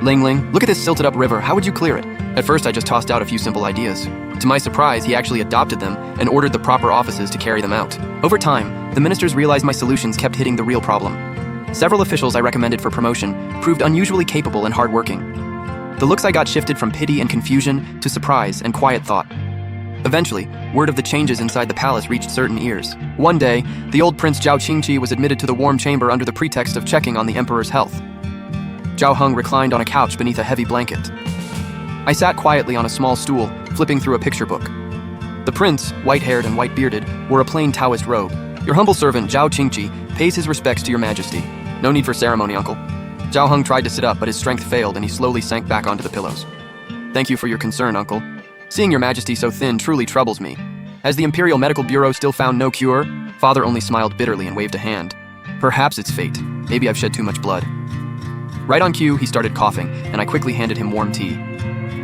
"Lingling, look at this silted-up river, how would you clear it?" At first, I just tossed out a few simple ideas. To my surprise, he actually adopted them and ordered the proper offices to carry them out. Over time, the ministers realized my solutions kept hitting the real problem. Several officials I recommended for promotion proved unusually capable and hardworking. The looks I got shifted from pity and confusion to surprise and quiet thought. Eventually, word of the changes inside the palace reached certain ears. One day, the old Prince Zhao Qingqi was admitted to the warm chamber under the pretext of checking on the emperor's health. Zhao Heng reclined on a couch beneath a heavy blanket. I sat quietly on a small stool, flipping through a picture book. The prince, white-haired and white-bearded, wore a plain Taoist robe. "Your humble servant, Zhao Qingqi, pays his respects to your majesty." "No need for ceremony, uncle." Zhao Heng tried to sit up, but his strength failed and he slowly sank back onto the pillows. "Thank you for your concern, uncle. Seeing your majesty so thin truly troubles me. Has the Imperial Medical Bureau still found no cure?" Father only smiled bitterly and waved a hand. "Perhaps it's fate. Maybe I've shed too much blood." Right on cue, he started coughing, and I quickly handed him warm tea.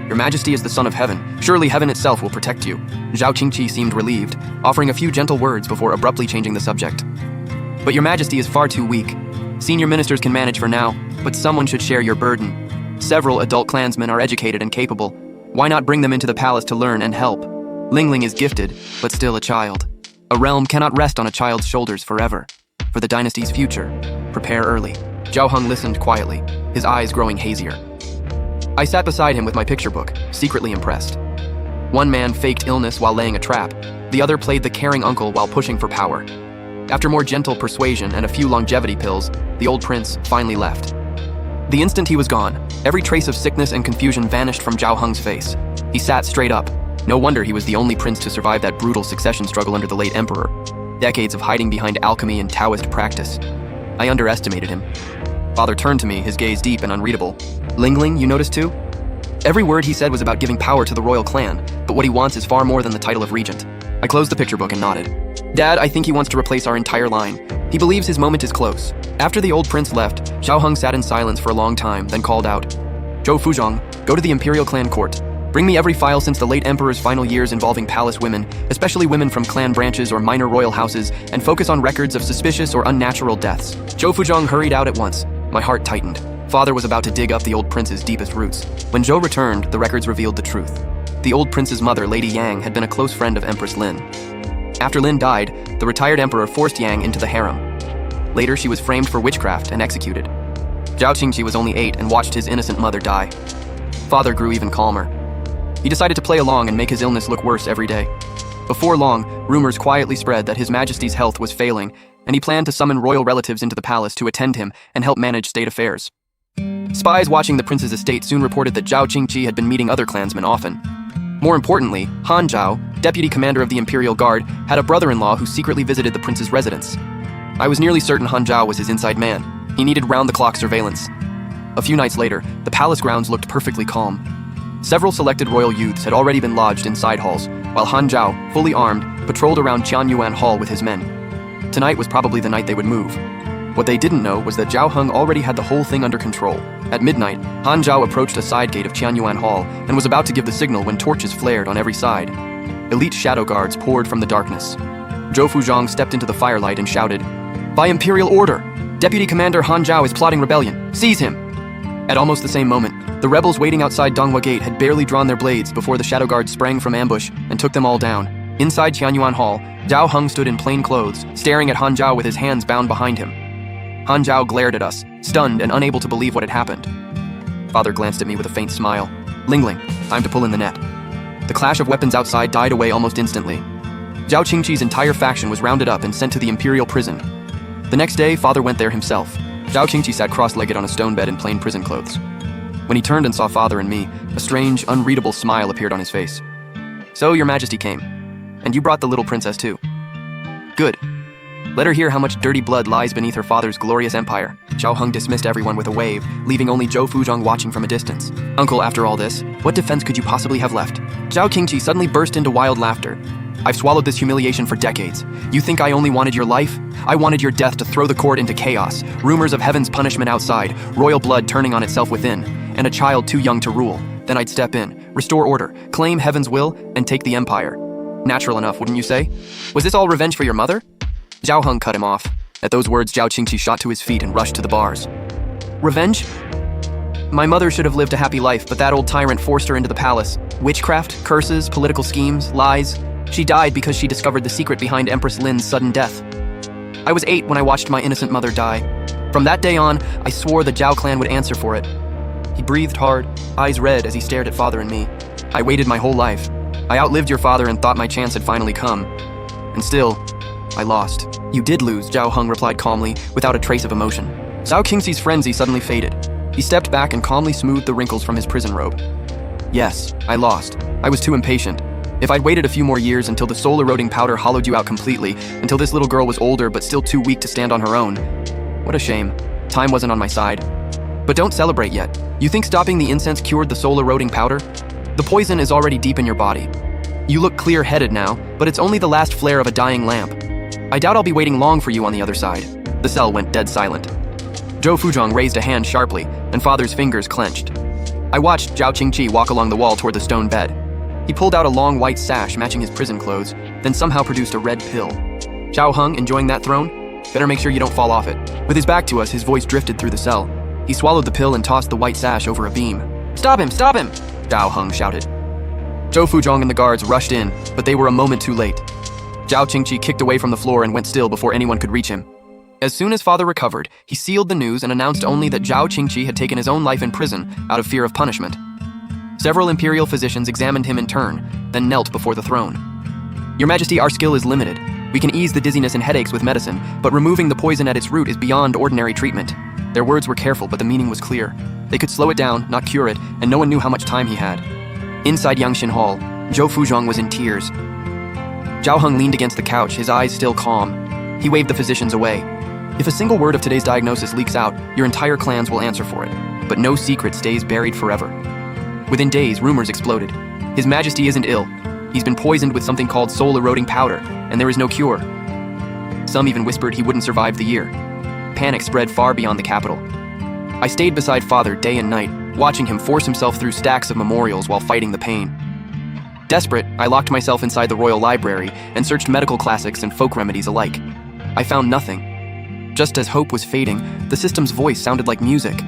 "Your Majesty is the son of heaven. Surely heaven itself will protect you." Zhao Qingqi seemed relieved, offering a few gentle words before abruptly changing the subject. "But your Majesty is far too weak. Senior ministers can manage for now, but someone should share your burden. Several adult clansmen are educated and capable. Why not bring them into the palace to learn and help? Lingling is gifted, but still a child. A realm cannot rest on a child's shoulders forever. For the dynasty's future, prepare early." Zhao Heng listened quietly, his eyes growing hazier. I sat beside him with my picture book, secretly impressed. One man faked illness while laying a trap. The other played the caring uncle while pushing for power. After more gentle persuasion and a few longevity pills, the old prince finally left. The instant he was gone, every trace of sickness and confusion vanished from Zhao Heng's face. He sat straight up. No wonder he was the only prince to survive that brutal succession struggle under the late emperor. Decades of hiding behind alchemy and Taoist practice. I underestimated him. Father turned to me, his gaze deep and unreadable. "Lingling, you noticed too?" Every word he said was about giving power to the royal clan, but what he wants is far more than the title of regent. I closed the picture book and nodded. "Dad, I think he wants to replace our entire line. He believes his moment is close." After the old prince left, Zhao Heng sat in silence for a long time, then called out, "Zhou Fuzhong, go to the Imperial Clan Court. Bring me every file since the late emperor's final years involving palace women, especially women from clan branches or minor royal houses, and focus on records of suspicious or unnatural deaths." Zhou Fuzhong hurried out at once. My heart tightened. Father was about to dig up the old prince's deepest roots. When Zhou returned, the records revealed the truth. The old prince's mother, Lady Yang, had been a close friend of Empress Lin. After Lin died, the retired emperor forced Yang into the harem. Later, she was framed for witchcraft and executed. Zhao Qingqi was only 8 and watched his innocent mother die. Father grew even calmer. He decided to play along and make his illness look worse every day. Before long, rumors quietly spread that His Majesty's health was failing, and he planned to summon royal relatives into the palace to attend him and help manage state affairs. Spies watching the prince's estate soon reported that Zhao Qingqi had been meeting other clansmen often. More importantly, Han Zhao, deputy commander of the Imperial Guard, had a brother-in-law who secretly visited the prince's residence. I was nearly certain Han Zhao was his inside man. He needed round-the-clock surveillance. A few nights later, the palace grounds looked perfectly calm. Several selected royal youths had already been lodged in side halls, while Han Zhao, fully armed, patrolled around Qianyuan Hall with his men. Tonight was probably the night they would move. What they didn't know was that Zhao Heng already had the whole thing under control. At midnight, Han Zhao approached a side gate of Qianyuan Hall and was about to give the signal when torches flared on every side. Elite shadow guards poured from the darkness. Zhou Fuzhong stepped into the firelight and shouted, "By Imperial order! Deputy Commander Han Zhao is plotting rebellion. Seize him!" At almost the same moment, the rebels waiting outside Donghua Gate had barely drawn their blades before the shadow guards sprang from ambush and took them all down. Inside Qianyuan Hall, Zhao Heng stood in plain clothes, staring at Han Zhao with his hands bound behind him. Han Zhao glared at us, stunned and unable to believe what had happened. Father glanced at me with a faint smile. "Lingling, time to pull in the net." The clash of weapons outside died away almost instantly. Zhao Qingqi's entire faction was rounded up and sent to the imperial prison. The next day, Father went there himself. Zhao Qingqi sat cross-legged on a stone bed in plain prison clothes. When he turned and saw Father and me, a strange, unreadable smile appeared on his face. "So, Your Majesty came. And you brought the little princess too. Good. Let her hear how much dirty blood lies beneath her father's glorious empire." Zhao Heng dismissed everyone with a wave, leaving only Zhou Fuzhong watching from a distance. "Uncle, after all this, what defense could you possibly have left?" Zhao Qingqi suddenly burst into wild laughter. "I've swallowed this humiliation for decades. You think I only wanted your life? I wanted your death to throw the court into chaos, rumors of heaven's punishment outside, royal blood turning on itself within, and a child too young to rule. Then I'd step in, restore order, claim heaven's will, and take the empire. Natural enough, wouldn't you say? Was this all revenge for your mother?" Zhao Heng cut him off. At those words, Zhao Qingqi shot to his feet and rushed to the bars. "Revenge? My mother should have lived a happy life, but that old tyrant forced her into the palace. Witchcraft, curses, political schemes, lies. She died because she discovered the secret behind Empress Lin's sudden death. I was 8 when I watched my innocent mother die. From that day on, I swore the Zhao clan would answer for it." He breathed hard, eyes red as he stared at Father and me. "I waited my whole life. I outlived your father and thought my chance had finally come. And still, I lost." "You did lose," Zhao Heng replied calmly, without a trace of emotion. Zhao Qingqi's frenzy suddenly faded. He stepped back and calmly smoothed the wrinkles from his prison robe. "Yes, I lost. I was too impatient. If I'd waited a few more years until the soul-eroding powder hollowed you out completely, until this little girl was older but still too weak to stand on her own. What a shame. Time wasn't on my side. But don't celebrate yet. You think stopping the incense cured the soul-eroding powder? The poison is already deep in your body. You look clear-headed now, but it's only the last flare of a dying lamp. I doubt I'll be waiting long for you on the other side." The cell went dead silent. Zhou Fuzhong raised a hand sharply, and Father's fingers clenched. I watched Zhao Qingqi walk along the wall toward the stone bed. He pulled out a long white sash matching his prison clothes, then somehow produced a red pill. "Zhao Heng, enjoying that throne? Better make sure you don't fall off it." With his back to us, his voice drifted through the cell. He swallowed the pill and tossed the white sash over a beam. "Stop him! Stop him!" Zhao Heng shouted. Zhou Fuzhong and the guards rushed in, but they were a moment too late. Zhao Qingqi kicked away from the floor and went still before anyone could reach him. As soon as Father recovered, he sealed the news and announced only that Zhao Qingqi had taken his own life in prison out of fear of punishment. Several imperial physicians examined him in turn, then knelt before the throne. "Your Majesty, our skill is limited. We can ease the dizziness and headaches with medicine, but removing the poison at its root is beyond ordinary treatment." Their words were careful, but the meaning was clear. They could slow it down, not cure it, and no one knew how much time he had. Inside Yangshin Hall, Zhou Fuzhong was in tears. Zhao Heng leaned against the couch, his eyes still calm. He waved the physicians away. "If a single word of today's diagnosis leaks out, your entire clans will answer for it. But no secret stays buried forever." Within days, rumors exploded. His Majesty isn't ill. He's been poisoned with something called soul-eroding powder, and there is no cure. Some even whispered he wouldn't survive the year. Panic spread far beyond the capital. I stayed beside Father day and night, watching him force himself through stacks of memorials while fighting the pain. Desperate, I locked myself inside the royal library and searched medical classics and folk remedies alike. I found nothing. Just as hope was fading, the system's voice sounded like music.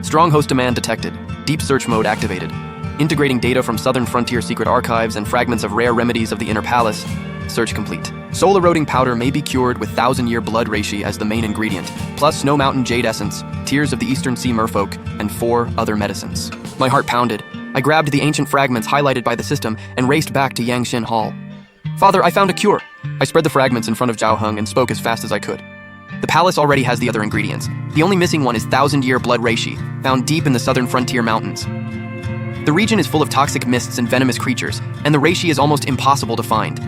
Strong host demand detected. Deep search mode activated. Integrating data from Southern Frontier secret archives and fragments of rare remedies of the Inner Palace. Search complete. Soul-eroding powder may be cured with 1,000-year blood reishi as the main ingredient, plus Snow Mountain jade essence, tears of the Eastern Sea merfolk, and 4 other medicines. My heart pounded. I grabbed the ancient fragments highlighted by the system and raced back to Yangshin Hall. Father, I found a cure. I spread the fragments in front of Zhao Heng and spoke as fast as I could. The palace already has the other ingredients. The only missing one is 1,000-year blood reishi, found deep in the southern frontier mountains. The region is full of toxic mists and venomous creatures, and the reishi is almost impossible to find.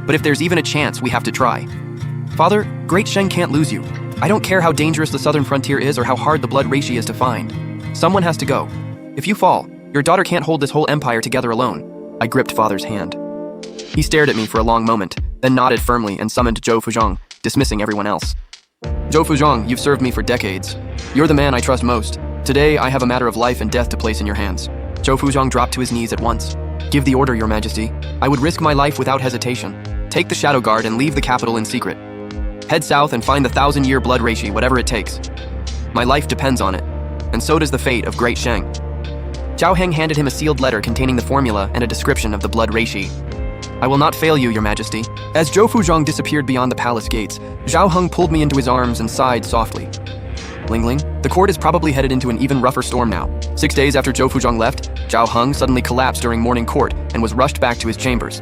But if there's even a chance, we have to try. Father, Great Sheng can't lose you. I don't care how dangerous the southern frontier is or how hard the blood reishi is to find. Someone has to go. If you fall, your daughter can't hold this whole empire together alone. I gripped Father's hand. He stared at me for a long moment, then nodded firmly and summoned Zhou Fuzhong, dismissing everyone else. Zhou Fuzhong, you've served me for decades. You're the man I trust most. Today, I have a matter of life and death to place in your hands. Zhou Fuzhong dropped to his knees at once. Give the order, Your Majesty. I would risk my life without hesitation. Take the Shadow Guard and leave the capital in secret. Head south and find the 1,000-year blood reishi, whatever it takes. My life depends on it, and so does the fate of Great Sheng. Zhao Heng handed him a sealed letter containing the formula and a description of the blood reishi. I will not fail you, Your Majesty. As Zhou Fuzhong disappeared beyond the palace gates, Zhao Heng pulled me into his arms and sighed softly. Lingling, the court is probably headed into an even rougher storm now. 6 days after Zhou Fuzhong left, Zhao Heng suddenly collapsed during morning court and was rushed back to his chambers.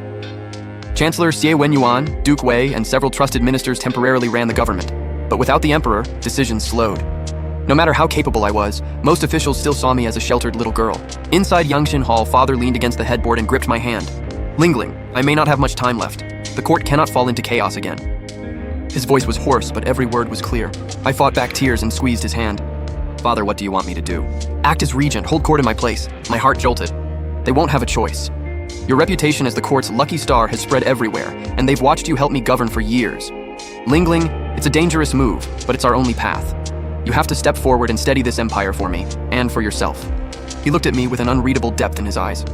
Chancellor Xie Wenyuan, Duke Wei, and several trusted ministers temporarily ran the government, but without the emperor, decisions slowed. No matter how capable I was, most officials still saw me as a sheltered little girl. Inside Yangshin Hall, Father leaned against the headboard and gripped my hand. Lingling, I may not have much time left. The court cannot fall into chaos again. His voice was hoarse, but every word was clear. I fought back tears and squeezed his hand. Father, what do you want me to do? Act as regent, hold court in my place. My heart jolted. They won't have a choice. Your reputation as the court's lucky star has spread everywhere, and they've watched you help me govern for years. Lingling, it's a dangerous move, but it's our only path. You have to step forward and steady this empire for me, and for yourself. He looked at me with an unreadable depth in his eyes.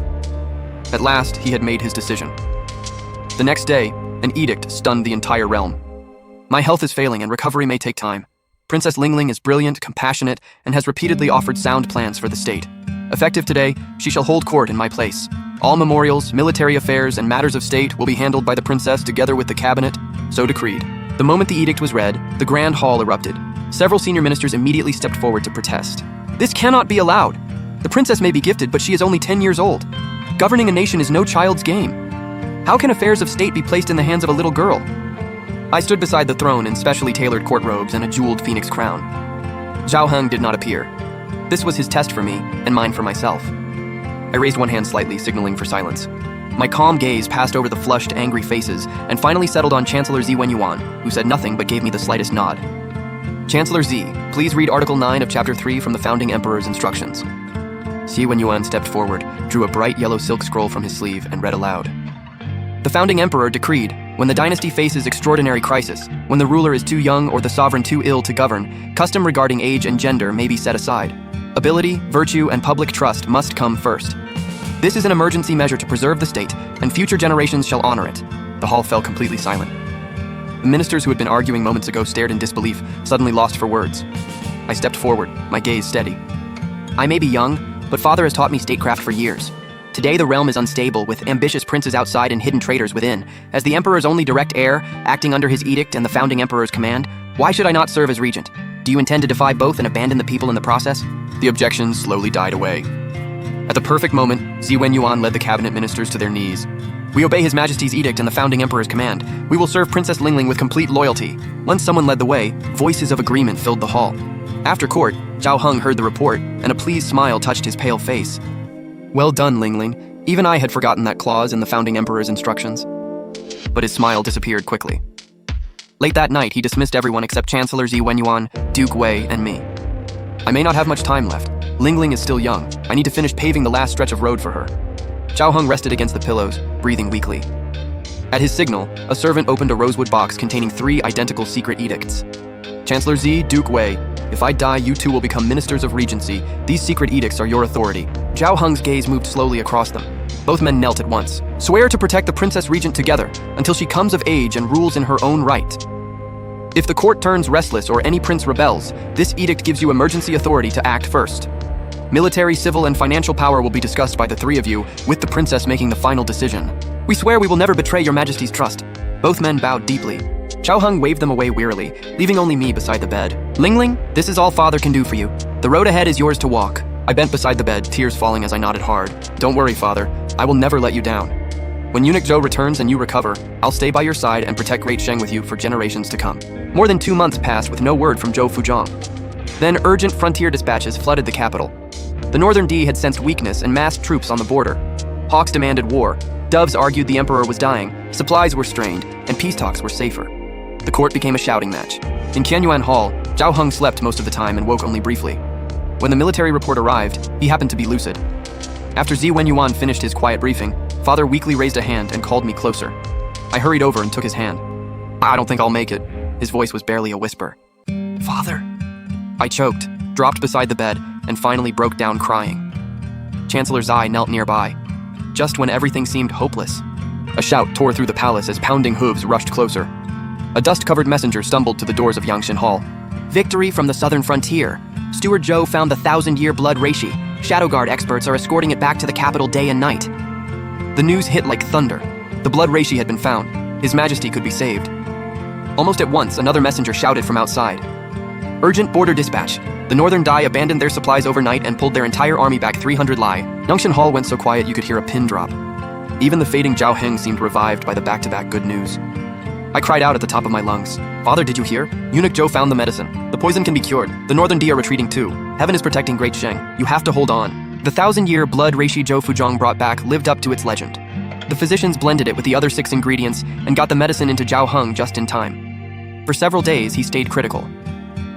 At last, he had made his decision. The next day, an edict stunned the entire realm. My health is failing and recovery may take time. Princess Lingling is brilliant, compassionate, and has repeatedly offered sound plans for the state. Effective today, she shall hold court in my place. All memorials, military affairs, and matters of state will be handled by the princess together with the cabinet, so decreed. The moment the edict was read, the grand hall erupted. Several senior ministers immediately stepped forward to protest. This cannot be allowed. The princess may be gifted, but she is only 10 years old. Governing a nation is no child's game. How can affairs of state be placed in the hands of a little girl? I stood beside the throne in specially tailored court robes and a jeweled phoenix crown. Zhao Heng did not appear. This was his test for me, and mine for myself. I raised one hand slightly, signaling for silence. My calm gaze passed over the flushed, angry faces, and finally settled on Chancellor Xie Wenyuan, who said nothing but gave me the slightest nod. Chancellor Xie, please read Article 9 of Chapter 3 from the Founding Emperor's instructions. Xie Wenyuan stepped forward, drew a bright yellow silk scroll from his sleeve, and read aloud. The Founding Emperor decreed, when the dynasty faces extraordinary crisis, when the ruler is too young or the sovereign too ill to govern, custom regarding age and gender may be set aside. Ability, virtue, and public trust must come first. This is an emergency measure to preserve the state, and future generations shall honor it. The hall fell completely silent. The ministers who had been arguing moments ago stared in disbelief, suddenly lost for words. I stepped forward, my gaze steady. I may be young, but Father has taught me statecraft for years. Today the realm is unstable, with ambitious princes outside and hidden traitors within. As the Emperor's only direct heir, acting under his edict and the Founding Emperor's command, why should I not serve as regent? Do you intend to defy both and abandon the people in the process? The objections slowly died away. At the perfect moment, Xie Wenyuan led the cabinet ministers to their knees. We obey His Majesty's edict and the Founding Emperor's command. We will serve Princess Lingling with complete loyalty. Once someone led the way, voices of agreement filled the hall. After court, Zhao Heng heard the report, and a pleased smile touched his pale face. Well done, Lingling. Even I had forgotten that clause in the Founding Emperor's instructions. But his smile disappeared quickly. Late that night, he dismissed everyone except Chancellor Xie Wenyuan, Duke Wei, and me. I may not have much time left. Lingling is still young. I need to finish paving the last stretch of road for her. Zhao Heng rested against the pillows, breathing weakly. At his signal, a servant opened a rosewood box containing 3 identical secret edicts. Chancellor Xie, Duke Wei, if I die, you two will become ministers of regency. These secret edicts are your authority. Zhao Heng's gaze moved slowly across them. Both men knelt at once. Swear to protect the Princess Regent together until she comes of age and rules in her own right. If the court turns restless or any prince rebels, this edict gives you emergency authority to act first. Military, civil, and financial power will be discussed by the 3 of you, with the princess making the final decision. We swear we will never betray your Majesty's trust. Both men bowed deeply. Zhao Heng waved them away wearily, leaving only me beside the bed. Lingling, this is all Father can do for you. The road ahead is yours to walk. I bent beside the bed, tears falling as I nodded hard. Don't worry, Father. I will never let you down. When Eunuch Zhou returns and you recover, I'll stay by your side and protect Great Sheng with you for generations to come. More than 2 months passed with no word from Zhou Fuzhong. Then urgent frontier dispatches flooded the capital. The Northern D had sensed weakness and massed troops on the border. Hawks demanded war. Doves argued the emperor was dying, supplies were strained, and peace talks were safer. The court became a shouting match. In Qianyuan Hall, Zhao Heng slept most of the time and woke only briefly. When the military report arrived, he happened to be lucid. After Zi Wenyuan finished his quiet briefing, Father weakly raised a hand and called me closer. I hurried over and took his hand. I don't think I'll make it. His voice was barely a whisper. Father. I choked, dropped beside the bed, and finally broke down crying. Chancellor Zai knelt nearby. Just when everything seemed hopeless, a shout tore through the palace as pounding hooves rushed closer. A dust-covered messenger stumbled to the doors of Yangshan Hall. Victory from the southern frontier. Steward Zhou found the 1,000-year blood reishi. Shadow Guard experts are escorting it back to the capital day and night. The news hit like thunder. The blood reishi had been found. His Majesty could be saved. Almost at once, another messenger shouted from outside. Urgent border dispatch. The Northern Dai abandoned their supplies overnight and pulled their entire army back 300 li. Yangshan Hall went so quiet you could hear a pin drop. Even the fading Zhao Heng seemed revived by the back-to-back good news. I cried out at the top of my lungs. Father, did you hear? Eunuch Zhou found the medicine. The poison can be cured. The Northern D are retreating too. Heaven is protecting Great Sheng. You have to hold on. The 1,000-year blood reishi Zhou Fuzhong brought back lived up to its legend. The physicians blended it with the other 6 ingredients and got the medicine into Zhao Heng just in time. For several days, he stayed critical.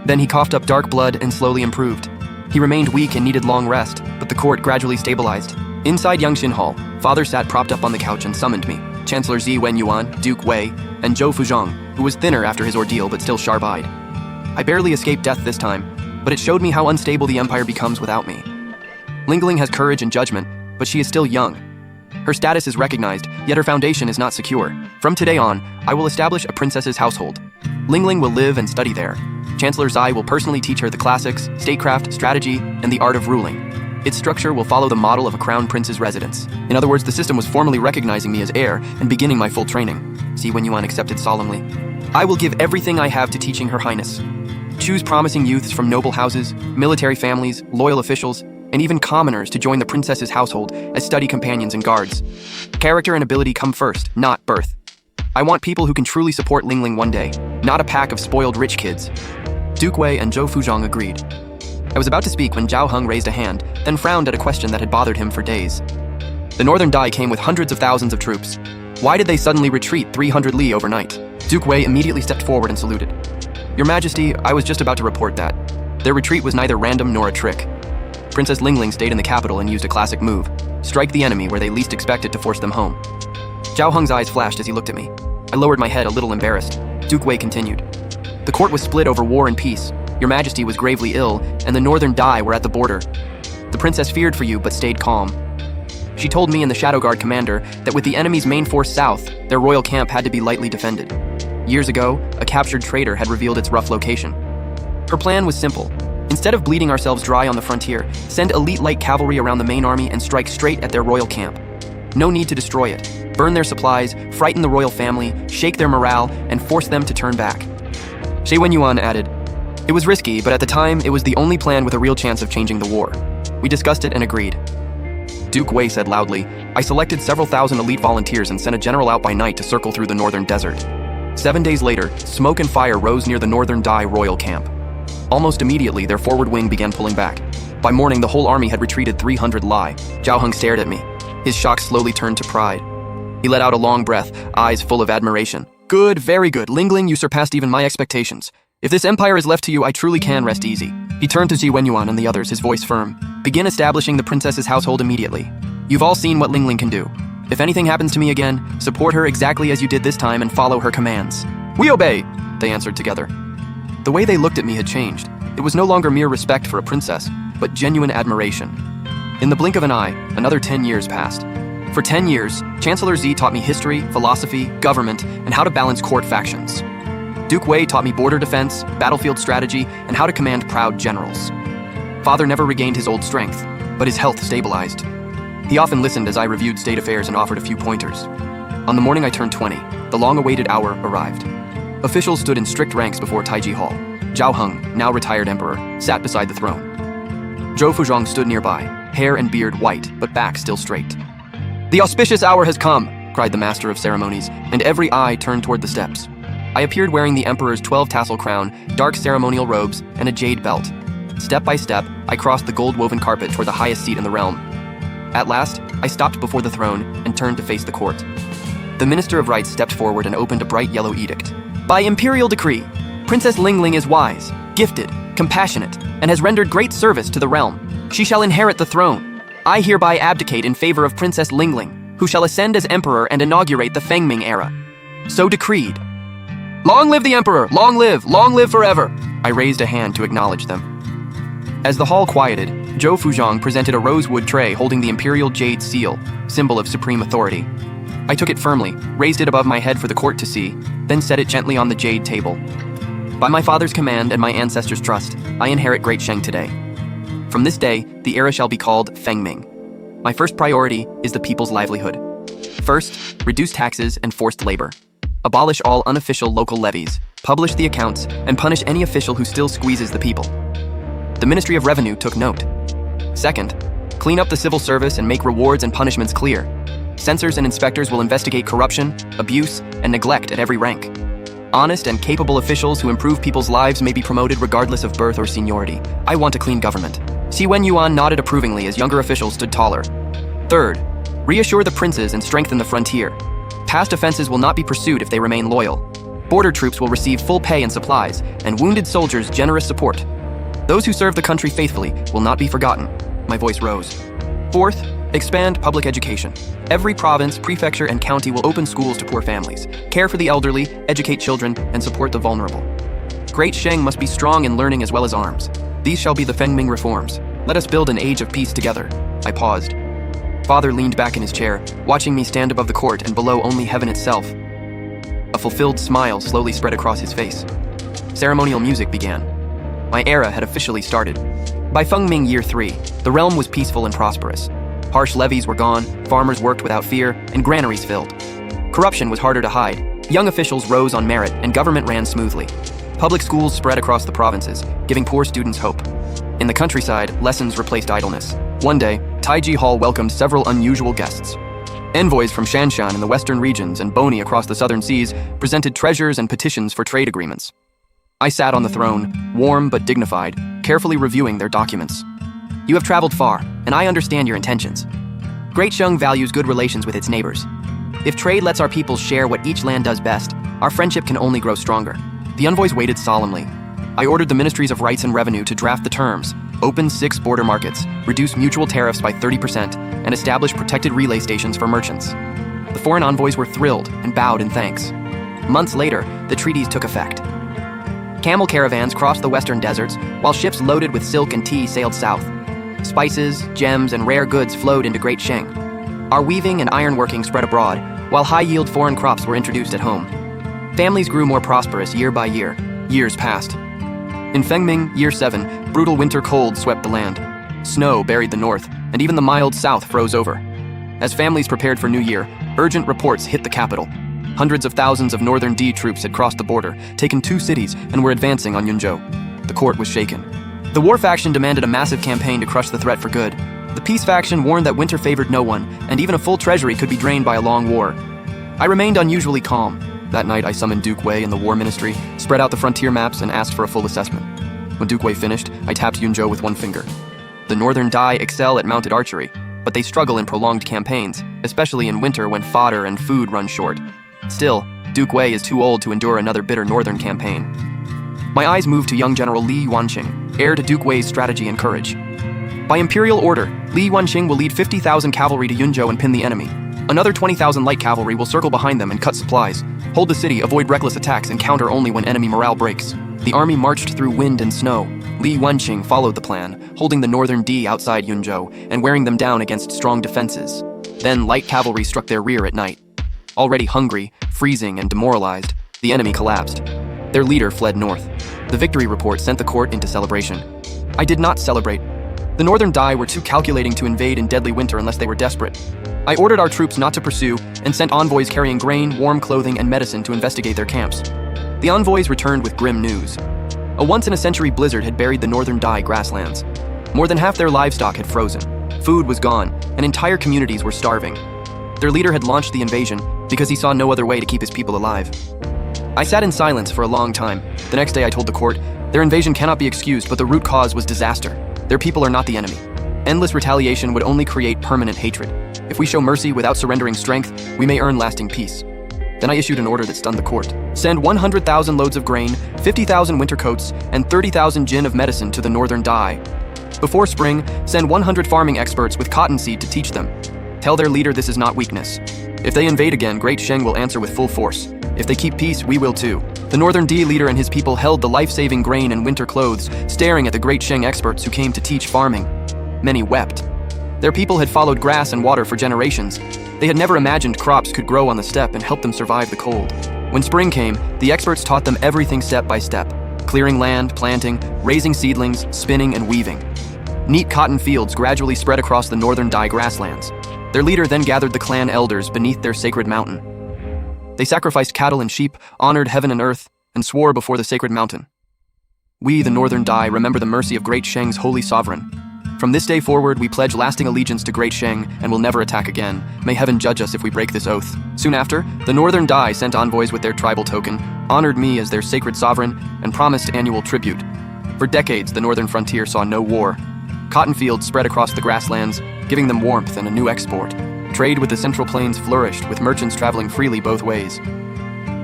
Then he coughed up dark blood and slowly improved. He remained weak and needed long rest, but the court gradually stabilized. Inside Yangshan Hall, Father sat propped up on the couch and summoned me. Chancellor Zi Wenyuan, Duke Wei, and Zhou Fuzhong, who was thinner after his ordeal but still sharp-eyed. I barely escaped death this time, but it showed me how unstable the Empire becomes without me. Lingling has courage and judgment, but she is still young. Her status is recognized, yet her foundation is not secure. From today on, I will establish a princess's household. Lingling will live and study there. Chancellor Zai will personally teach her the classics, statecraft, strategy, and the art of ruling. Its structure will follow the model of a crown prince's residence. In other words, the system was formally recognizing me as heir and beginning my full training. Zi Wenyuan accepted solemnly. I will give everything I have to teaching Her Highness. Choose promising youths from noble houses, military families, loyal officials, and even commoners to join the princess's household as study companions and guards. Character and ability come first, not birth. I want people who can truly support Lingling one day, not a pack of spoiled rich kids. Duke Wei and Zhou Fuzhong agreed. I was about to speak when Zhao Heng raised a hand, then frowned at a question that had bothered him for days. The Northern Dai came with hundreds of thousands of troops. Why did they suddenly retreat 300 li overnight? Duke Wei immediately stepped forward and saluted. Your Majesty, I was just about to report that. Their retreat was neither random nor a trick. Princess Lingling stayed in the capital and used a classic move. Strike the enemy where they least expected to force them home. Zhao Heng's eyes flashed as he looked at me. I lowered my head a little embarrassed. Duke Wei continued. The court was split over war and peace. Your Majesty was gravely ill, and the Northern Dai were at the border. The princess feared for you, but stayed calm. She told me and the Shadow Guard commander that with the enemy's main force south, their royal camp had to be lightly defended. Years ago, a captured traitor had revealed its rough location. Her plan was simple. Instead of bleeding ourselves dry on the frontier, send elite light cavalry around the main army and strike straight at their royal camp. No need to destroy it. Burn their supplies, frighten the royal family, shake their morale, and force them to turn back. Shi Wenyuan added, it was risky, but at the time, it was the only plan with a real chance of changing the war. We discussed it and agreed. Duke Wei said loudly, I selected several thousand elite volunteers and sent a general out by night to circle through the northern desert. 7 days later, smoke and fire rose near the Northern Dai royal camp. Almost immediately, their forward wing began pulling back. By morning, the whole army had retreated 300 li. Zhao Heng stared at me. His shock slowly turned to pride. He let out a long breath, eyes full of admiration. Good, very good. Lingling, you surpassed even my expectations. If this empire is left to you, I truly can rest easy. He turned to Zi Wenyuan and the others, his voice firm. Begin establishing the princess's household immediately. You've all seen what Lingling can do. If anything happens to me again, support her exactly as you did this time and follow her commands. We obey, they answered together. The way they looked at me had changed. It was no longer mere respect for a princess, but genuine admiration. In the blink of an eye, another 10 years passed. For 10 years, Chancellor Zi taught me history, philosophy, government, and how to balance court factions. Duke Wei taught me border defense, battlefield strategy, and how to command proud generals. Father never regained his old strength, but his health stabilized. He often listened as I reviewed state affairs and offered a few pointers. On the morning I turned 20, the long-awaited hour arrived. Officials stood in strict ranks before Taiji Hall. Zhao Heng, now retired emperor, sat beside the throne. Zhou Fuzhong stood nearby, hair and beard white, but back still straight. "The auspicious hour has come," cried the master of ceremonies, and every eye turned toward the steps. I appeared wearing the emperor's 12-tassel crown, dark ceremonial robes, and a jade belt. Step by step, I crossed the gold-woven carpet toward the highest seat in the realm. At last, I stopped before the throne and turned to face the court. The Minister of Rites stepped forward and opened a bright yellow edict. "By imperial decree, Princess Lingling is wise, gifted, compassionate, and has rendered great service to the realm. She shall inherit the throne. I hereby abdicate in favor of Princess Lingling, who shall ascend as emperor and inaugurate the Fengming era. So decreed." "Long live the emperor! Long live forever!" I raised a hand to acknowledge them. As the hall quieted, Zhou Fuzhong presented a rosewood tray holding the imperial jade seal, symbol of supreme authority. I took it firmly, raised it above my head for the court to see, then set it gently on the jade table. By my father's command and my ancestors' trust, I inherit Great Sheng today. From this day, the era shall be called Fengming. My first priority is the people's livelihood. First, reduce taxes and forced labor. Abolish all unofficial local levies, publish the accounts, and punish any official who still squeezes the people. The Ministry of Revenue took note. Second, clean up the civil service and make rewards and punishments clear. Censors and inspectors will investigate corruption, abuse, and neglect at every rank. Honest and capable officials who improve people's lives may be promoted regardless of birth or seniority. I want a clean government. Xi Wen Yuan nodded approvingly as younger officials stood taller. Third, reassure the princes and strengthen the frontier. Past offenses will not be pursued if they remain loyal. Border troops will receive full pay and supplies, and wounded soldiers generous support. Those who serve the country faithfully will not be forgotten. My voice rose. Fourth, expand public education. Every province, prefecture, and county will open schools to poor families, care for the elderly, educate children, and support the vulnerable. Great Sheng must be strong in learning as well as arms. These shall be the Fengming reforms. Let us build an age of peace together. I paused. Father leaned back in his chair, watching me stand above the court and below only heaven itself. A fulfilled smile slowly spread across his face. Ceremonial music began. My era had officially started. By Fengming Year 3, the realm was peaceful and prosperous. Harsh levies were gone, farmers worked without fear, and granaries filled. Corruption was harder to hide. Young officials rose on merit, and government ran smoothly. Public schools spread across the provinces, giving poor students hope. In the countryside, lessons replaced idleness. One day, Taiji Hall welcomed several unusual guests. Envoys from Shanshan in the western regions and Boni across the southern seas presented treasures and petitions for trade agreements. I sat on the throne, warm but dignified, carefully reviewing their documents. You have traveled far, and I understand your intentions. Great Sheng values good relations with its neighbors. If trade lets our peoples share what each land does best, our friendship can only grow stronger. The envoys waited solemnly. I ordered the Ministries of Rites and Revenue to draft the terms, open 6 border markets, reduce mutual tariffs by 30%, and establish protected relay stations for merchants. The foreign envoys were thrilled and bowed in thanks. Months later, the treaties took effect. Camel caravans crossed the western deserts, while ships loaded with silk and tea sailed south. Spices, gems, and rare goods flowed into Great Sheng. Our weaving and ironworking spread abroad, while high-yield foreign crops were introduced at home. Families grew more prosperous year by year. Years passed. In Fengming, Year 7, brutal winter cold swept the land. Snow buried the north, and even the mild south froze over. As families prepared for New Year, urgent reports hit the capital. Hundreds of thousands of Northern D troops had crossed the border, taken 2 cities, and were advancing on Yunzhou. The court was shaken. The war faction demanded a massive campaign to crush the threat for good. The peace faction warned that winter favored no one, and even a full treasury could be drained by a long war. I remained unusually calm. That night, I summoned Duke Wei and the War Ministry, spread out the frontier maps, and asked for a full assessment. When Duke Wei finished, I tapped Yunzhou with one finger. The Northern Dai excel at mounted archery, but they struggle in prolonged campaigns, especially in winter when fodder and food run short. Still, Duke Wei is too old to endure another bitter northern campaign. My eyes moved to young General Li Yuanqing, heir to Duke Wei's strategy and courage. By imperial order, Li Yuanqing will lead 50,000 cavalry to Yunzhou and pin the enemy. Another 20,000 light cavalry will circle behind them and cut supplies, hold the city, avoid reckless attacks, and counter only when enemy morale breaks. The army marched through wind and snow. Li Yuanqing followed the plan, holding the Northern D outside Yunzhou and wearing them down against strong defenses. Then light cavalry struck their rear at night. Already hungry, freezing, and demoralized, the enemy collapsed. Their leader fled north. The victory report sent the court into celebration. I did not celebrate. The Northern Dai were too calculating to invade in deadly winter unless they were desperate. I ordered our troops not to pursue and sent envoys carrying grain, warm clothing, and medicine to investigate their camps. The envoys returned with grim news. A once-in-a-century blizzard had buried the Northern Dai grasslands. More than half their livestock had frozen. Food was gone, and entire communities were starving. Their leader had launched the invasion because he saw no other way to keep his people alive. I sat in silence for a long time. The next day I told the court, their invasion cannot be excused, but the root cause was disaster. Their people are not the enemy. Endless retaliation would only create permanent hatred. If we show mercy without surrendering strength, we may earn lasting peace. Then I issued an order that stunned the court. Send 100,000 loads of grain, 50,000 winter coats, and 30,000 gin of medicine to the Northern Dai. Before spring, send 100 farming experts with cottonseed to teach them. Tell their leader this is not weakness. If they invade again, Great Sheng will answer with full force. If they keep peace, we will too. The Northern Dai leader and his people held the life-saving grain and winter clothes, staring at the Great Sheng experts who came to teach farming. Many wept. Their people had followed grass and water for generations. They had never imagined crops could grow on the steppe and help them survive the cold. When spring came, the experts taught them everything step by step: clearing land, planting, raising seedlings, spinning, and weaving. Neat cotton fields gradually spread across the Northern Dai grasslands. Their leader then gathered the clan elders beneath their sacred mountain. They sacrificed cattle and sheep, honored heaven and earth, and swore before the sacred mountain. We, the Northern Dai, remember the mercy of Great Sheng's holy sovereign. From this day forward, we pledge lasting allegiance to Great Sheng and will never attack again. May heaven judge us if we break this oath. Soon after, the Northern Dai sent envoys with their tribal token, honored me as their sacred sovereign, and promised annual tribute. For decades, the northern frontier saw no war. Cotton fields spread across the grasslands, giving them warmth and a new export. Trade with the Central Plains flourished, with merchants traveling freely both ways.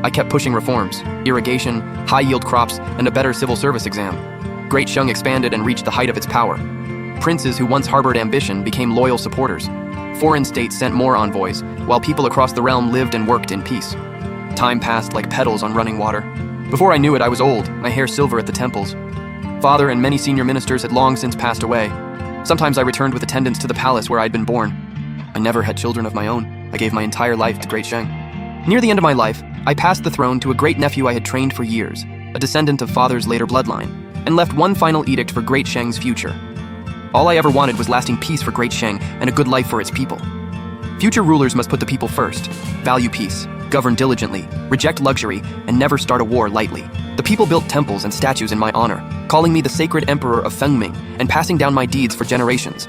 I kept pushing reforms: irrigation, high-yield crops, and a better civil service exam. Great Sheng expanded and reached the height of its power. Princes who once harbored ambition became loyal supporters. Foreign states sent more envoys, while people across the realm lived and worked in peace. Time passed like petals on running water. Before I knew it, I was old, my hair silver at the temples. Father and many senior ministers had long since passed away. Sometimes I returned with attendants to the palace where I'd been born. I never had children of my own. I gave my entire life to Great Sheng. Near the end of my life, I passed the throne to a great nephew I had trained for years, a descendant of father's later bloodline, and left one final edict for Great Sheng's future. All I ever wanted was lasting peace for Great Sheng and a good life for its people. Future rulers must put the people first, value peace, govern diligently, reject luxury, and never start a war lightly. The people built temples and statues in my honor, calling me the sacred emperor of Fengming and passing down my deeds for generations.